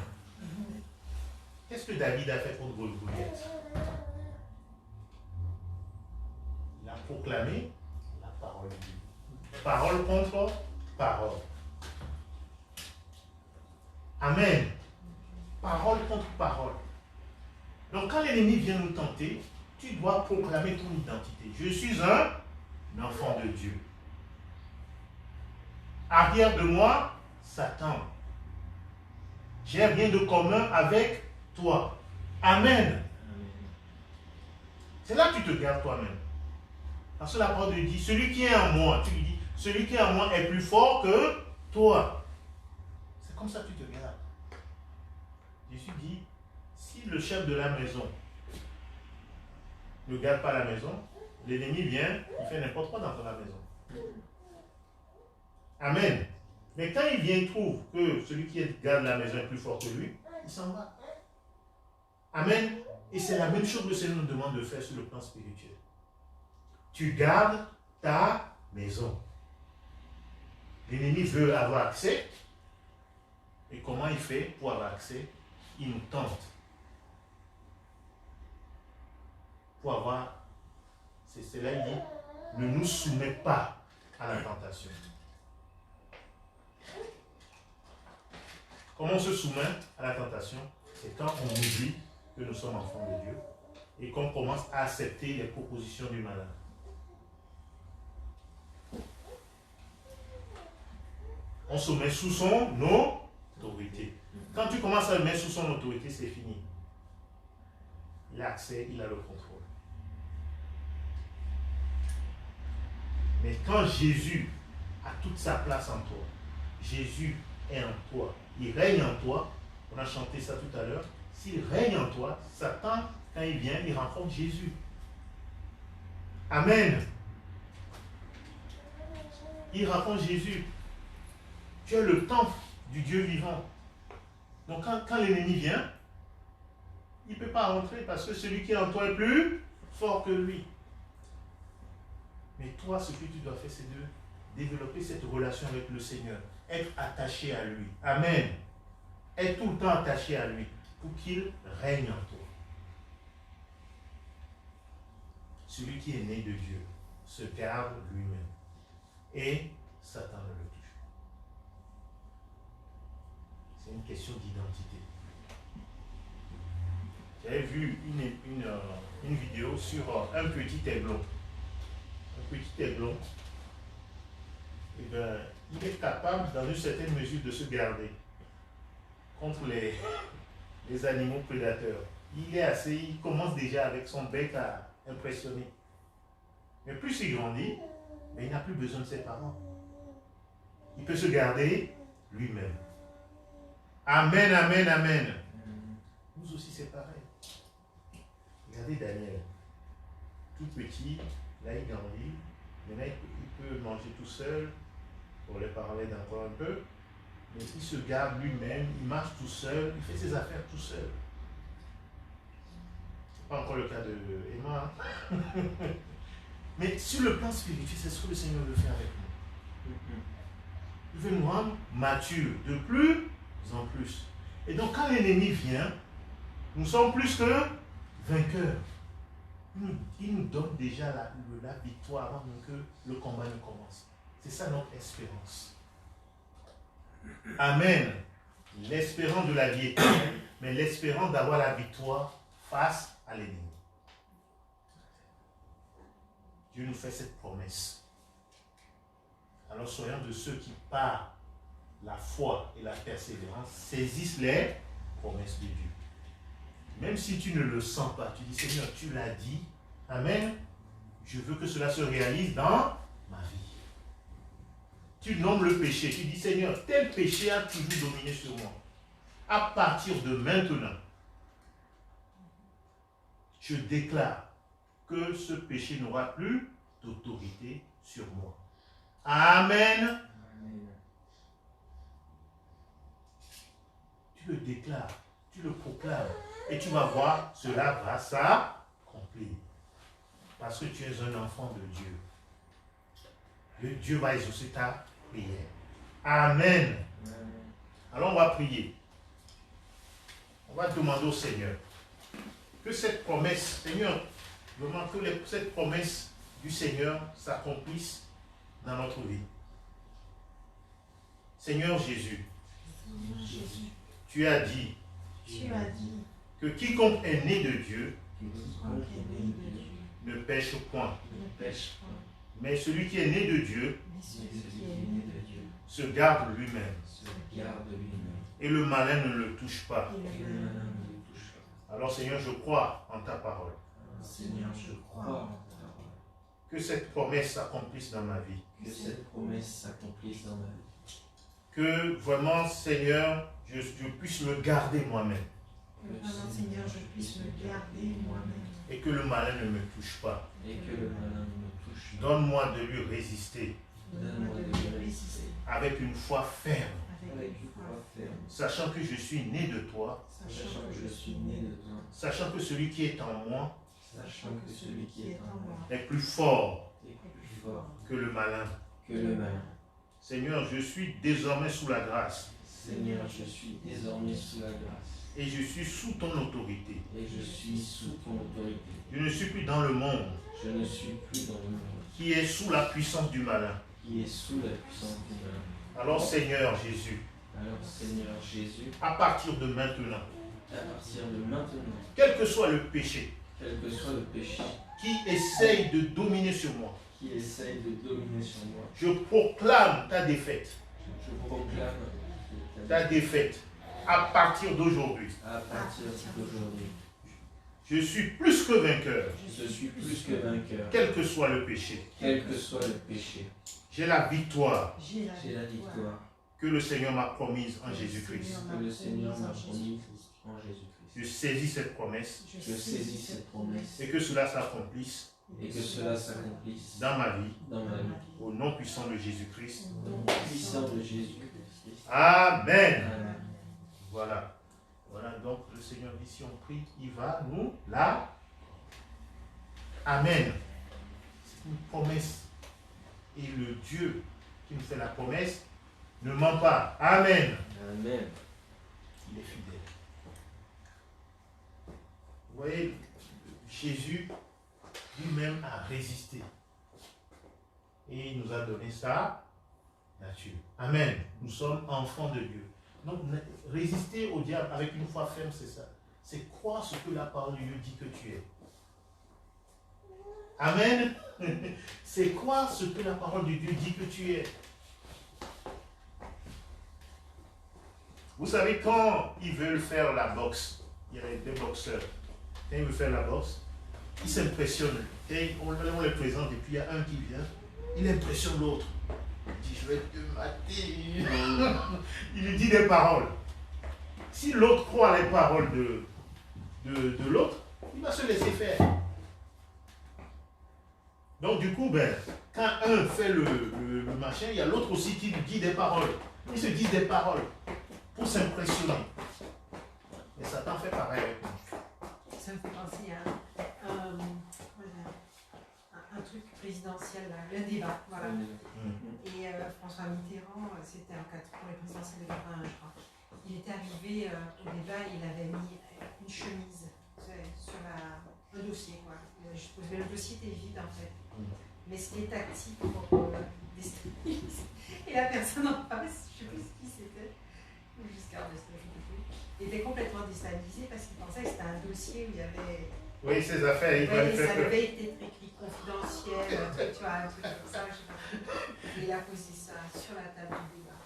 Qu'est-ce que David a fait contre Goliath? Il a proclamé la parole de Dieu. Parole contre parole. Amen. Parole contre parole. Donc quand l'ennemi vient nous tenter, tu dois proclamer ton identité. Je suis un enfant de Dieu. Arrière de moi, Satan. j'ai rien de commun avec toi. Amen. C'est là que tu te gardes toi-même. Parce que la parole te dit, celui qui est en moi, tu lui dis, celui qui est en moi est plus fort que toi. C'est comme ça que tu te gardes. Jésus dit, si le chef de la maison ne garde pas la maison, l'ennemi vient, il fait n'importe quoi dans la maison. Amen. Mais quand il vient, il trouve que celui qui garde la maison est plus fort que lui, il s'en va. Amen. Et c'est la même chose que le Seigneur nous demande de faire sur le plan spirituel. Tu gardes ta maison. L'ennemi veut avoir accès. Et comment il fait pour avoir accès? Il nous tente. Pour avoir, c'est cela, il dit, ne nous soumets pas à la tentation. Comment on se soumet à la tentation? C'est quand on oublie que nous sommes enfants de Dieu et qu'on commence à accepter les propositions du malin. On se met sous son autorité. Quand tu commences à le mettre sous son autorité, c'est fini. Il a accès, il a le contrôle. Mais quand Jésus a toute sa place en toi, Jésus est en toi, il règne en toi, on a chanté ça tout à l'heure, s'il règne en toi, Satan, quand il vient, il rencontre Jésus. Amen. Il rencontre Jésus. Tu es le temple du Dieu vivant. Donc quand l'ennemi vient, il ne peut pas rentrer parce que celui qui est en toi est plus fort que lui. Mais toi, ce que tu dois faire, c'est de développer cette relation avec le Seigneur. Être attaché à lui. Amen. Être tout le temps attaché à lui pour qu'il règne en toi. Celui qui est né de Dieu se garde lui-même. Et Satan ne le touche. C'est une question d'identité. J'avais vu une vidéo sur un petit aiglon. Un petit aiglon, eh bien, il est capable, dans une certaine mesure, de se garder contre les animaux prédateurs. Il commence déjà avec son bec à impressionner. Mais plus il grandit, mais il n'a plus besoin de ses parents. Il peut se garder lui-même. Amen, amen, amen. Nous aussi, c'est pareil. Regardez Daniel. Tout petit, là il grandit. Maintenant, il peut manger tout seul. On les parler d'encore un peu. Mais il se garde lui-même, il marche tout seul, il fait ses affaires tout seul. Ce n'est pas encore le cas de Emma. Mais sur le plan spirituel, c'est ce que le Seigneur veut faire avec nous. Il veut nous rendre matures de plus en plus. Et donc quand l'ennemi vient, nous sommes plus que vainqueurs. Il nous donne déjà la victoire avant même que le combat ne commence. C'est ça notre espérance. Amen. L'espérance de la vie éternelle, mais l'espérance d'avoir la victoire face à l'ennemi. Dieu nous fait cette promesse. Alors soyons de ceux qui, par la foi et la persévérance, saisissent les promesses de Dieu. Même si tu ne le sens pas, tu dis Seigneur, tu l'as dit. Amen. Je veux que cela se réalise dans ma vie. Tu nommes le péché, tu dis Seigneur, tel péché a toujours dominé sur moi. À partir de maintenant, je déclare que ce péché n'aura plus d'autorité sur moi. Amen. Amen. Tu le déclares, tu le proclames, et tu vas voir, cela va s'accomplir. Parce que tu es un enfant de Dieu. Le Dieu va exaucer ta prière. Amen. Amen. Alors on va prier. On va demander au Seigneur que cette promesse, Seigneur, vraiment que cette promesse du Seigneur s'accomplisse dans notre vie. Seigneur Jésus, tu as dit que quiconque est né de Dieu ne pêche point. Mais celui qui est né de Dieu se garde lui-même. Et le malin ne le touche pas. Et Et le le malin. malin ne le touche pas. Alors Seigneur, je crois en ta parole. Alors, Seigneur, je crois en ta parole. Que cette promesse s'accomplisse dans ma vie. Que cette promesse s'accomplisse dans ma vie. Que vraiment, Seigneur, je puisse me garder moi-même. Que vraiment, Seigneur, je puisse me garder moi-même. Et que le malin ne me touche pas. Et que le malin ne me touche pas. Donne-moi de lui résister Donne-moi de lui résister. avec une foi ferme, Avec une foi ferme. sachant que je suis né de toi, Sachant que je suis né de toi. sachant que celui qui est en moi Sachant que celui qui est en moi est plus fort est plus fort que le malin. que le malin. Seigneur, je suis désormais sous la grâce Seigneur, je suis désormais sous la grâce. et je suis sous ton autorité. Et je suis sous ton autorité. Je ne suis plus dans le monde Je ne suis plus dans le monde qui est sous la puissance du malin. qui est sous la puissance du malin. Alors Seigneur Jésus, Alors Seigneur Jésus, à partir de maintenant, à partir de maintenant, quel que soit le péché quel que soit le péché qui essaye de dominer sur moi, qui essaye de dominer sur moi, je proclame ta défaite. je proclame Ta défaite à partir d'aujourd'hui. à partir d'aujourd'hui. Je suis plus que vainqueur, Je suis plus que vainqueur, quel que soit le péché. quel que soit le péché. J'ai la victoire J'ai J'ai la victoire que le Seigneur m'a promise en Jésus-Christ. que le Seigneur m'a promise en Jésus-Christ. Je saisis cette promesse Je saisis cette promesse et que cela s'accomplisse et que cela s'accomplisse dans ma vie, dans ma vie. au nom puissant de Jésus-Christ. Au nom puissant de Jésus-Christ. Amen. Amen. Voilà. Voilà, donc le Seigneur dit, si on prie, il va nous la... Amen. C'est une promesse. Et le Dieu qui nous fait la promesse ne ment pas. Amen. Amen. Il est fidèle. Vous voyez, Jésus lui-même a résisté. Et il nous a donné sa nature. Amen. Nous sommes enfants de Dieu. Donc, résister au diable avec une foi ferme, c'est ça. C'est croire ce que la parole de Dieu dit que tu es. Amen. C'est croire ce que la parole de Dieu dit que tu es. Vous savez, quand ils veulent faire la boxe, il y a des boxeurs, quand ils veulent faire la boxe, ils s'impressionnent. Et on les présente, et puis il y a un qui vient, il impressionne l'autre. Il dit, je vais te mater. Il lui dit des paroles. Si l'autre croit les paroles de l'autre, il va se laisser faire. Donc du coup, quand un fait le machin, il y a l'autre aussi qui lui dit des paroles. Ils se disent des paroles pour s'impressionner. Et Satan fait pareil avec nous. Ça me fait penser à un truc présidentiel, là, le débat. Voilà. Et François Mitterrand, c'était pour les présidentielles de 81, je crois. Il était arrivé au débat, il avait mis une chemise sur un dossier, quoi. Le dossier était vide en fait. Mais c'était tactique pour déstabiliser. Et la personne en face, je ne sais plus qui c'était, Giscard d'Estaing, il était complètement déstabilisé parce qu'il pensait que c'était un dossier où il y avait. Oui, ses affaires, il va lui faire ça peur. devait être écrit confidentiel, un truc, tu vois, un truc comme ça, je sais pas. Et il a posé ça sur la table du débat.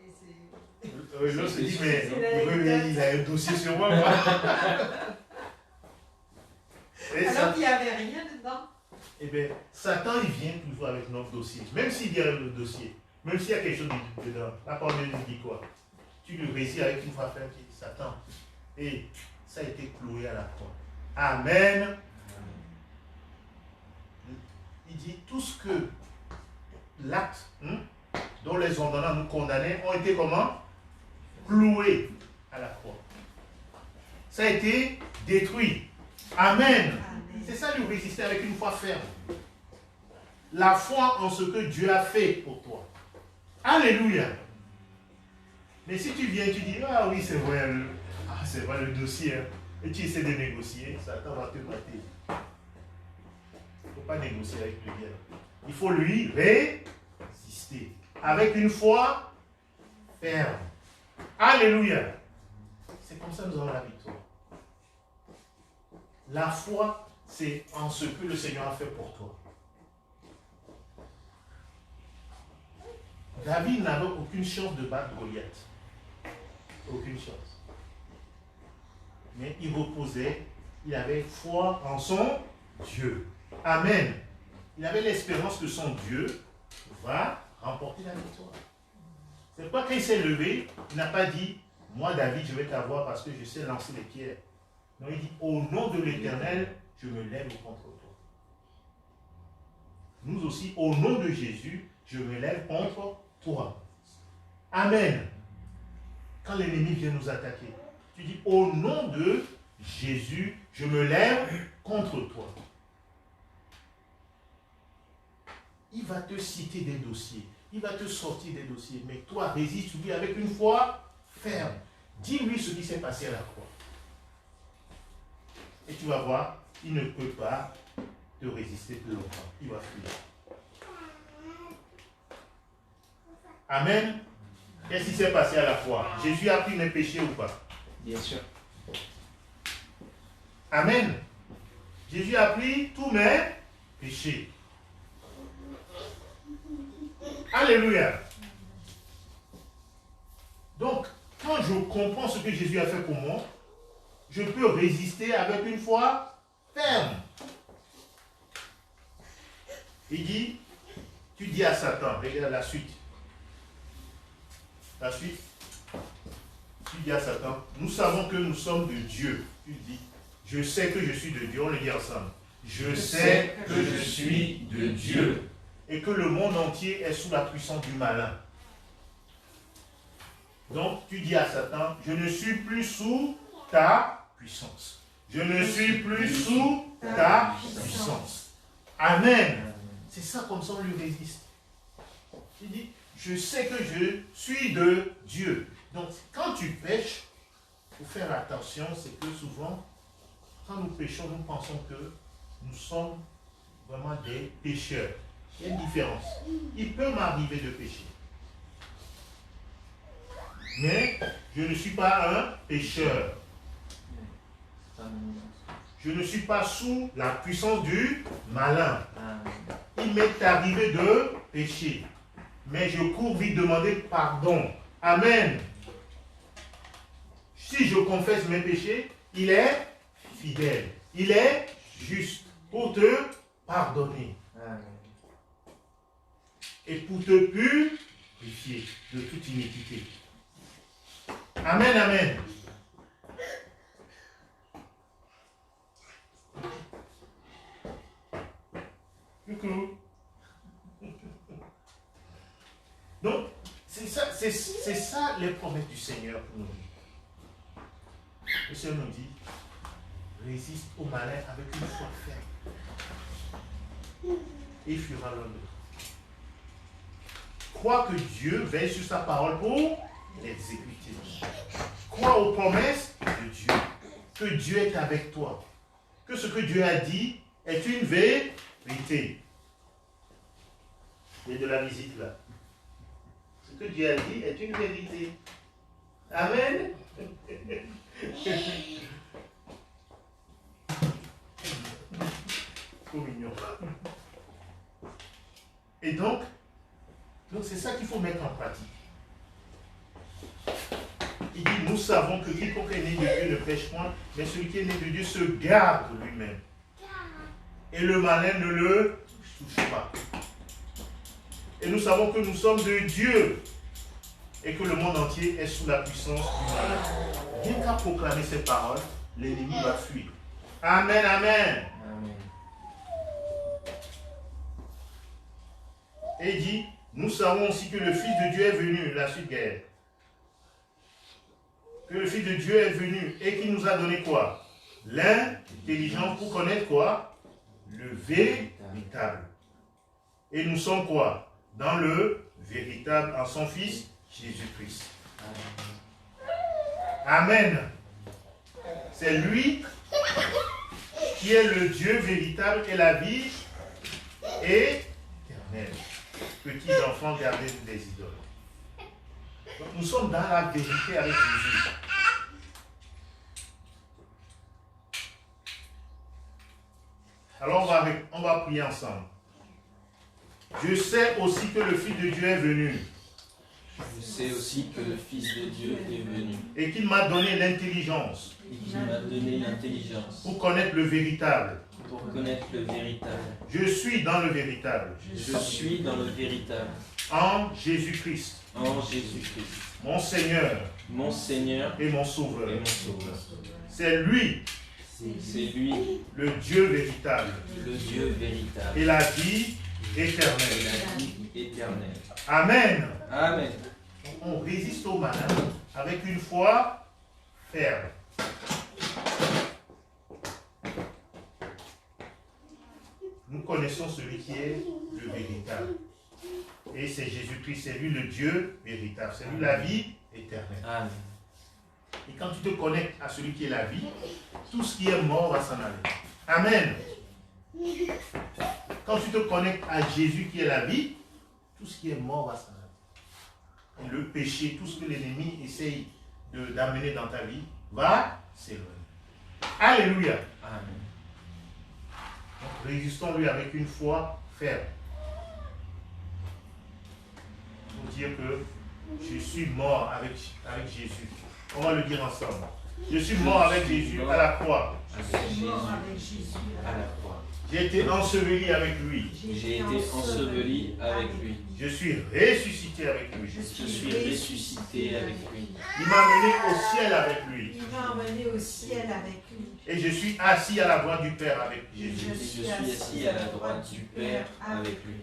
Et c'est. Oui, l'autre se dit, mais C'est il a un dossier sur moi. Moi. Et Alors qu'il n'y avait rien dedans. eh bien, Satan, il vient toujours avec notre dossier. Même s'il vient avec le dossier, même s'il y a quelque chose dedans, la parole de Dieu dit quoi? Tu lui réussis avec une foi ferme, tu dis Satan. Et ça a été cloué à la croix. Amen. Il dit tout ce que l'acte dont les ordonnants nous condamnaient ont été comment? Cloués à la croix. Ça a été détruit. Amen. C'est ça, lui résister avec une foi ferme. La foi en ce que Dieu a fait pour toi. Alléluia. Mais si tu viens, tu dis, ah oui, c'est vrai, le dossier, hein, et tu essaies de négocier, Satan va te mater. Il ne faut pas négocier avec le diable. Il faut lui résister avec une foi ferme. Alléluia. C'est comme ça que nous avons la victoire. La foi, c'est en ce que le Seigneur a fait pour toi. David n'avait aucune chance de battre Goliath. aucune chance. Mais il reposait, il avait foi en son Dieu. Amen. Il avait l'espérance que son Dieu va remporter la victoire. C'est pourquoi quand il s'est levé, il n'a pas dit, moi David, je vais t'avoir parce que je sais lancer les pierres. Non, il dit, au nom de l'Éternel, je me lève contre toi. Nous aussi, au nom de Jésus, je me lève contre toi. Amen. Quand l'ennemi vient nous attaquer, tu dis, au nom de Jésus, je me lève contre toi. Il va te citer des dossiers. Il va te sortir des dossiers. Mais toi, résiste-lui avec une foi ferme. Dis-lui ce qui s'est passé à la croix. Et tu vas voir, il ne peut pas te résister plus longtemps. Il va fuir. Amen. Qu'est-ce qui s'est passé à la croix? Jésus a pris mes péchés ou pas? Bien sûr. Amen. Jésus a pris tous mes péchés. Alléluia. Donc, quand je comprends ce que Jésus a fait pour moi, je peux résister avec une foi ferme. Il dit, tu dis à Satan, regarde la suite. La suite, tu dis à Satan, nous savons que nous sommes de Dieu. Tu dis, je sais que je suis de Dieu. On le dit ensemble. Je sais que je suis de Dieu. Et que le monde entier est sous la puissance du malin. Donc, tu dis à Satan, je ne suis plus sous ta puissance. Je ne suis plus sous ta puissance. Amen. C'est ça, comme ça on lui résiste. Il dit, je sais que je suis de Dieu. Donc, quand tu pêches, il faut faire attention, c'est que souvent, quand nous péchons, nous pensons que nous sommes vraiment des pécheurs. Il y a une différence. Il peut m'arriver de pécher. Mais je ne suis pas un pécheur. Je ne suis pas sous la puissance du malin. Il m'est arrivé de pécher. Mais je cours vite demander pardon. Amen. Si je confesse mes péchés, il est fidèle. Il est juste pour te pardonner. Amen. Et pour te purifier de toute iniquité. Amen, amen. Coucou. Donc, c'est ça les promesses du Seigneur pour nous. Le Seigneur nous dit, résiste au malin avec une foi ferme. Et il fuira l'un d'eux. Crois que Dieu veille sur sa parole pour l'exécuter. Crois aux promesses de Dieu. Que Dieu est avec toi. Que ce que Dieu a dit est une vérité. Il y a de la visite là. Ce que Dieu a dit est une vérité. Amen. Trop mignon. Et donc c'est ça qu'il faut mettre en pratique. Il dit, nous savons que quiconque est né de Dieu ne pêche point, mais celui qui est né de Dieu se garde lui-même. Et le malin ne le touche pas. Et nous savons que nous sommes de Dieu et que le monde entier est sous la puissance du malin. Rien qu'à proclamer ces paroles, l'ennemi va fuir. Amen, amen. Amen. Et il dit, nous savons aussi que le Fils de Dieu est venu, la suite guerre. Que le Fils de Dieu est venu et qui nous a donné quoi? L'intelligence pour connaître quoi? Le véritable. Et nous sommes quoi? Dans le véritable, en son Fils, Jésus-Christ. Amen. C'est lui qui est le Dieu véritable et la vie éternelle. Petits enfants, gardez des idoles. Donc, nous sommes dans la vérité avec Jésus. Alors on va prier ensemble. Je sais aussi que le Fils de Dieu est venu. Je sais aussi que le Fils de Dieu est venu et qu'il m'a donné l'intelligence et qu'il m'a donné l'intelligence pour connaître le véritable. pour connaître le véritable. Je suis dans le véritable, Je suis dans le véritable, en Jésus-Christ, en Jésus-Christ, mon Seigneur mon Seigneur et mon et Sauveur. mon Sauveur. C'est lui, C'est lui, le Dieu véritable, le Dieu véritable, et la vie et éternelle. la vie éternelle. Amen. Amen. On résiste au malin avec une foi ferme. Nous connaissons celui qui est le véritable. Et c'est Jésus-Christ, c'est lui le Dieu véritable, c'est lui la vie éternelle. Amen. Et quand tu te connectes à celui qui est la vie, tout ce qui est mort va s'en aller. Amen. Quand tu te connectes à Jésus qui est la vie, tout ce qui est mort va s'en aller. Et le péché, tout ce que l'ennemi essaye d'amener dans ta vie, va s'éloigner. Alléluia. Amen. Donc résistons-lui avec une foi ferme. Pour dire que je suis mort avec Jésus. On va le dire ensemble. Je suis mort avec Jésus à la croix. Avec Mort avec Jésus Jésus. à la croix. J'ai été enseveli avec lui. J'ai été enseveli avec lui. Je suis ressuscité avec lui. Je suis ressuscité avec lui. Il m'a mené au ciel avec lui. Il m'a emmené au ciel avec lui. Et je suis assis à la droite du Père avec Et Jésus. Je suis assis à la droite du Père avec lui.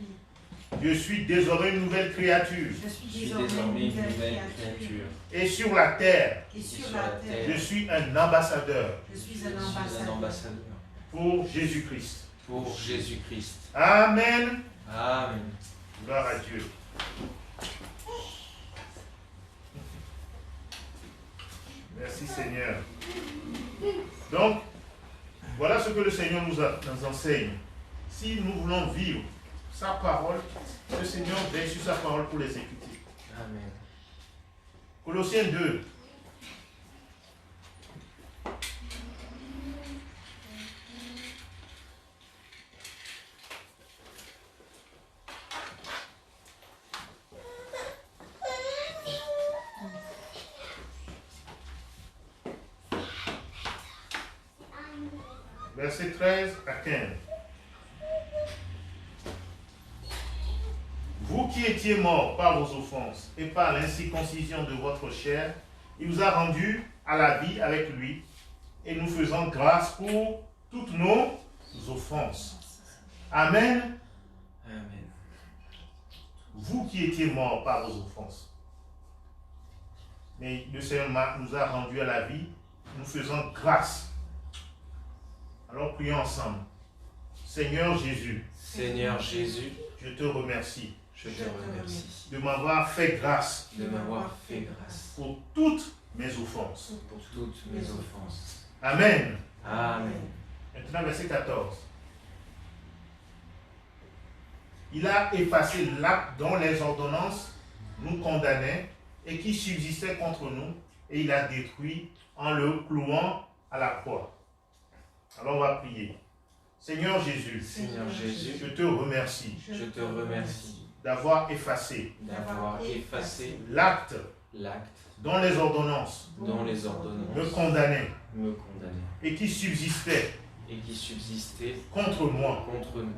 Je suis désormais une nouvelle créature. Je Je suis suis désormais une nouvelle créature. Et sur la terre, Et sur la terre, je suis un ambassadeur je suis Je un suis un ambassadeur. ambassadeur pour Jésus-Christ. pour Jésus-Christ. Amen. Amen. Gloire à Dieu. Merci Seigneur. Donc, voilà ce que le Seigneur nous enseigne. Si nous voulons vivre sa parole, le Seigneur veille sur sa parole pour l'exécuter. Amen. Colossiens 2. Versets 13 à 15. Vous qui étiez morts par vos offenses et par l'incirconcision de votre chair, il vous a rendus à la vie avec lui, et nous faisons grâce pour toutes nos offenses. Amen. Amen. Vous qui étiez morts par vos offenses. Mais le Seigneur nous a rendus à la vie, nous faisons grâce. Alors prions ensemble. Seigneur Jésus, Seigneur Jésus, je te remercie je te remercie de m'avoir fait grâce de m'avoir fait grâce pour toutes mes offenses. pour toutes mes offenses. Amen. Amen. Maintenant, verset 14. Il a effacé l'acte dont les ordonnances nous condamnaient et qui subsistait contre nous, et il a détruit en le clouant à la croix. Alors on va prier. Seigneur Jésus, Seigneur Jésus, je te remercie je te remercie d'avoir effacé d'avoir effacé l'acte l'acte dont les ordonnances dont les me ordonnances condamnaient me condamnaient et qui subsistait et qui subsistait contre moi. contre nous.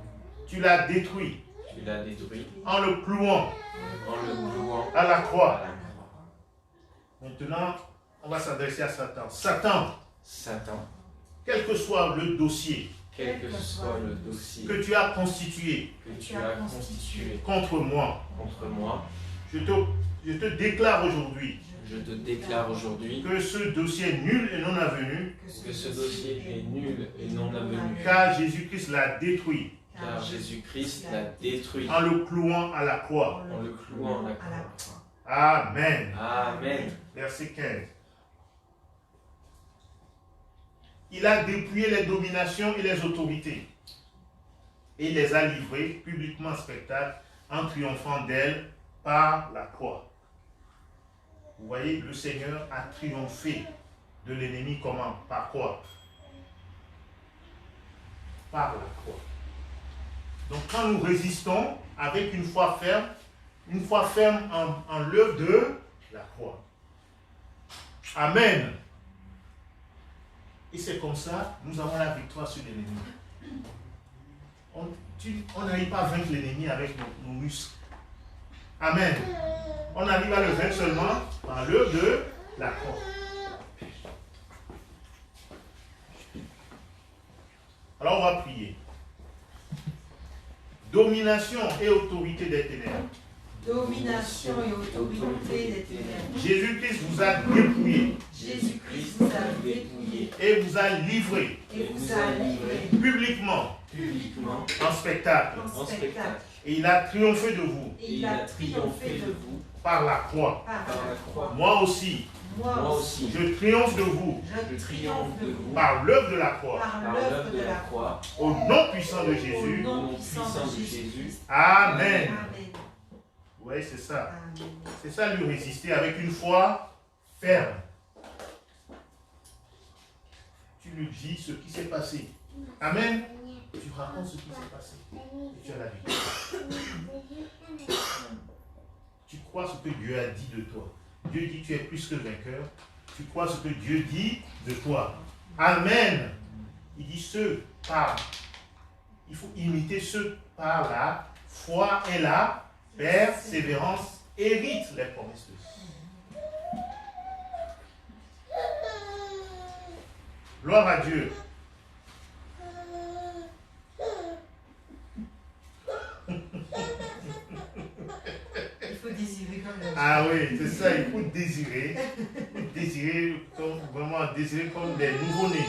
Tu l'as détruit Tu l'as détruit en le clouant en le clouant à la à croix. la croix. Maintenant, on va s'adresser à Satan. Satan, Satan, quel que soit le dossier quel que soit le dossier que tu as constitué que tu as constitué contre moi, contre moi, je te déclare aujourd'hui je te déclare aujourd'hui que ce dossier est nul et non avenu, que ce dossier est nul et non avenu, car Jésus-Christ l'a détruit car Jésus-Christ l'a détruit en le clouant à la croix. en le clouant à la à la croix. croix. Amen. Amen. Verset 15. Il a dépouillé les dominations et les autorités, et il les a livrées publiquement en spectacle en triomphant d'elles par la croix. Vous voyez, le Seigneur a triomphé de l'ennemi comment? Par quoi? Par la croix. Donc quand nous résistons avec une foi ferme, Une foi ferme en l'œuvre de la croix. Amen. Et c'est comme ça, nous avons la victoire sur l'ennemi. On n'arrive pas à vaincre l'ennemi avec nos muscles. Amen. On arrive à le vaincre seulement par l'œuvre de la croix. Alors on va prier. Domination et autorité des ténèbres. Domination et autorité des ténèbres. Jésus-Christ vous a dépouillé. Jésus-Christ vous a dépouillé. Et vous a livré. Et vous a livré. Publiquement. En spectacle. En spectacle. Et il a triomphé de vous. Et il a triomphé de vous. Par la croix. Par la croix. Moi aussi. Moi aussi. Je triomphe de vous. Je triomphe de vous. Par l'œuvre de la croix. Par l'œuvre de la croix. Au nom puissant de Jésus. Au nom puissant de Jésus. Amen. Amen. Oui, c'est ça. Amen. C'est ça, lui résister avec une foi ferme. Tu lui dis ce qui s'est passé. Amen. Tu racontes ce qui s'est passé. Et tu as la victoire. Tu crois ce que Dieu a dit de toi. Dieu dit tu es plus que vainqueur. Tu crois ce que Dieu dit de toi. Amen. Il dit il faut imiter ceux par la foi et la persévérance hérite les promesses de Dieu. Gloire à Dieu. Il faut désirer comme la Ah oui, c'est ça, il faut désirer. Il faut désirer comme, vraiment désirer comme des nouveau-nés.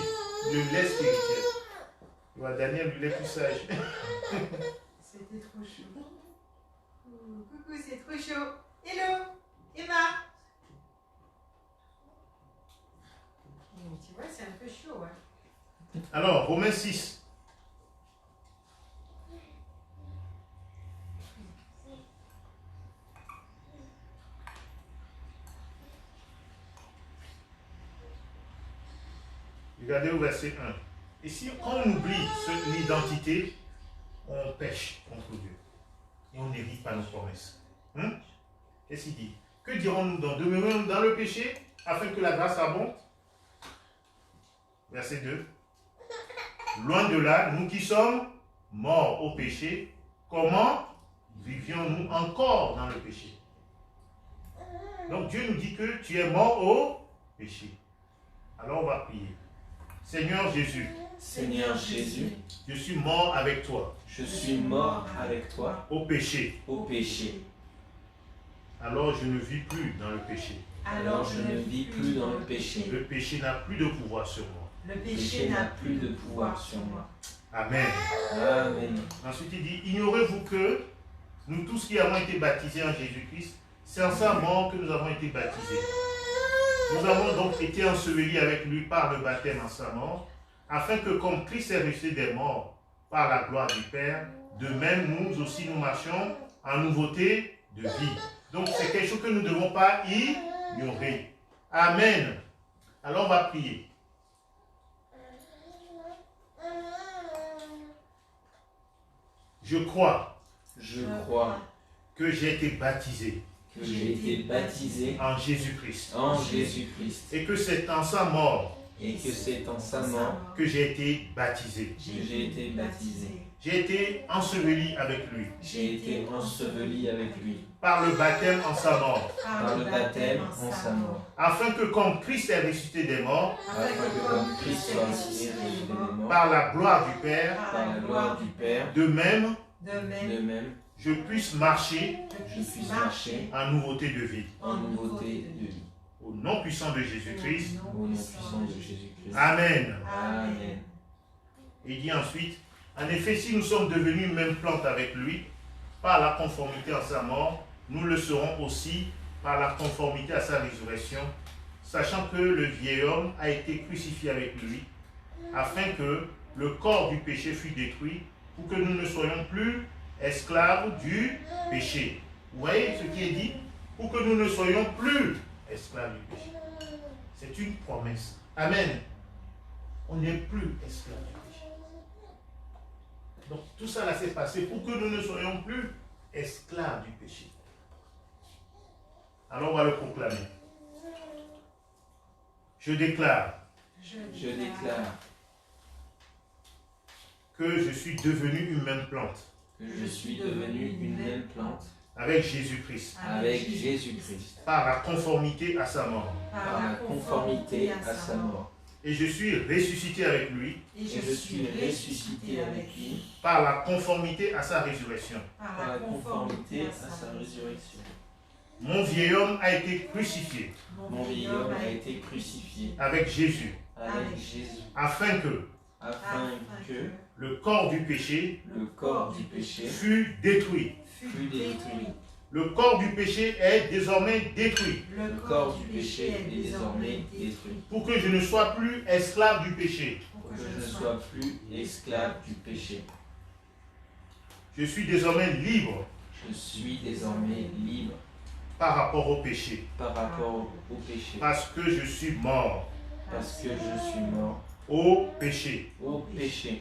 Le lait spirituel. Tu vois, Daniel, il est plus sage. C'était trop chaud. Coucou, c'est trop chaud. Hello, Emma. Tu vois, c'est un peu chaud. Hein. Alors, Romains 6. Regardez au verset 1. Et si on oublie l'identité, on pêche contre Dieu. Et on n'hérite pas nos promesses. Qu'est-ce qu'il dit? Que dirons-nous donc? Demeurons-nous dans le péché afin que la grâce abonde? Verset 2. Loin de là, nous qui sommes morts au péché, comment vivions-nous encore dans le péché? Donc Dieu nous dit que tu es mort au péché. Alors on va prier. Seigneur Jésus. Seigneur Jésus, Je suis mort avec toi. je suis mort avec toi Au péché. au péché. Alors je ne vis plus dans le péché. Alors je ne vis plus dans le péché. Le péché n'a plus de pouvoir sur moi. Le Le péché n'a plus de pouvoir sur moi. Amen. Amen. Ensuite il dit, ignorez-vous que nous tous qui avons été baptisés en Jésus-Christ, c'est en sa mort que nous avons été baptisés. Nous avons donc été ensevelis avec lui par le baptême en sa mort, afin que comme Christ est ressuscité des morts par la gloire du Père, de même nous aussi nous marchions en nouveauté de vie. Donc c'est quelque chose que nous ne devons pas ignorer. Amen. Alors on va prier. Je crois Je crois que j'ai été baptisé que j'ai été baptisé en Jésus-Christ en Jésus-Christ et que c'est en sa mort et que c'est en sa mort que j'ai été baptisé. que j'ai été baptisé. J'ai été enseveli avec lui J'ai été enseveli avec lui par le baptême en sa mort, par le baptême en sa mort, afin que comme Christ est ressuscité des morts, afin que comme Christ soit ressuscité des morts, par la gloire du Père, par la gloire du Père, de même, De même, de même, je puisse marcher je puisse marcher en nouveauté de vie. en nouveauté de vie. Au nom puissant de Jésus-Christ. Au nom puissant de Jésus-Christ. Amen. Amen. Il dit ensuite, en effet, si nous sommes devenus même plante avec lui, par la conformité à sa mort, nous le serons aussi par la conformité à sa résurrection, sachant que le vieil homme a été crucifié avec lui, afin que le corps du péché fût détruit, pour que nous ne soyons plus esclaves du péché. Vous voyez ce qui est dit? Pour que nous ne soyons plus esclaves du péché. C'est une promesse. Amen. On n'est plus esclaves du péché. Donc tout ça là s'est passé pour que nous ne soyons plus esclaves du péché. Alors on va le proclamer. Je déclare Je déclare que je suis devenu une même plante que je suis devenu une même plante avec Jésus-Christ avec Jésus-Christ par la conformité à sa mort. par la conformité à sa mort. Et je suis ressuscité avec lui Et Et je suis ressuscité avec lui par la conformité à sa résurrection. par la conformité à sa résurrection. Mon vieil homme a été crucifié Mon vieil homme a été crucifié avec Jésus avec Jésus afin que afin que le corps du péché le corps du péché fût détruit. fût détruit. Le corps du péché est désormais détruit Le corps du péché est désormais détruit. pour que je ne sois plus esclave du péché. Pour que je ne sois plus esclave du péché. Je suis désormais libre Je suis désormais libre par rapport au péché par rapport au péché. parce que je suis mort Parce que je suis mort au péché. au péché.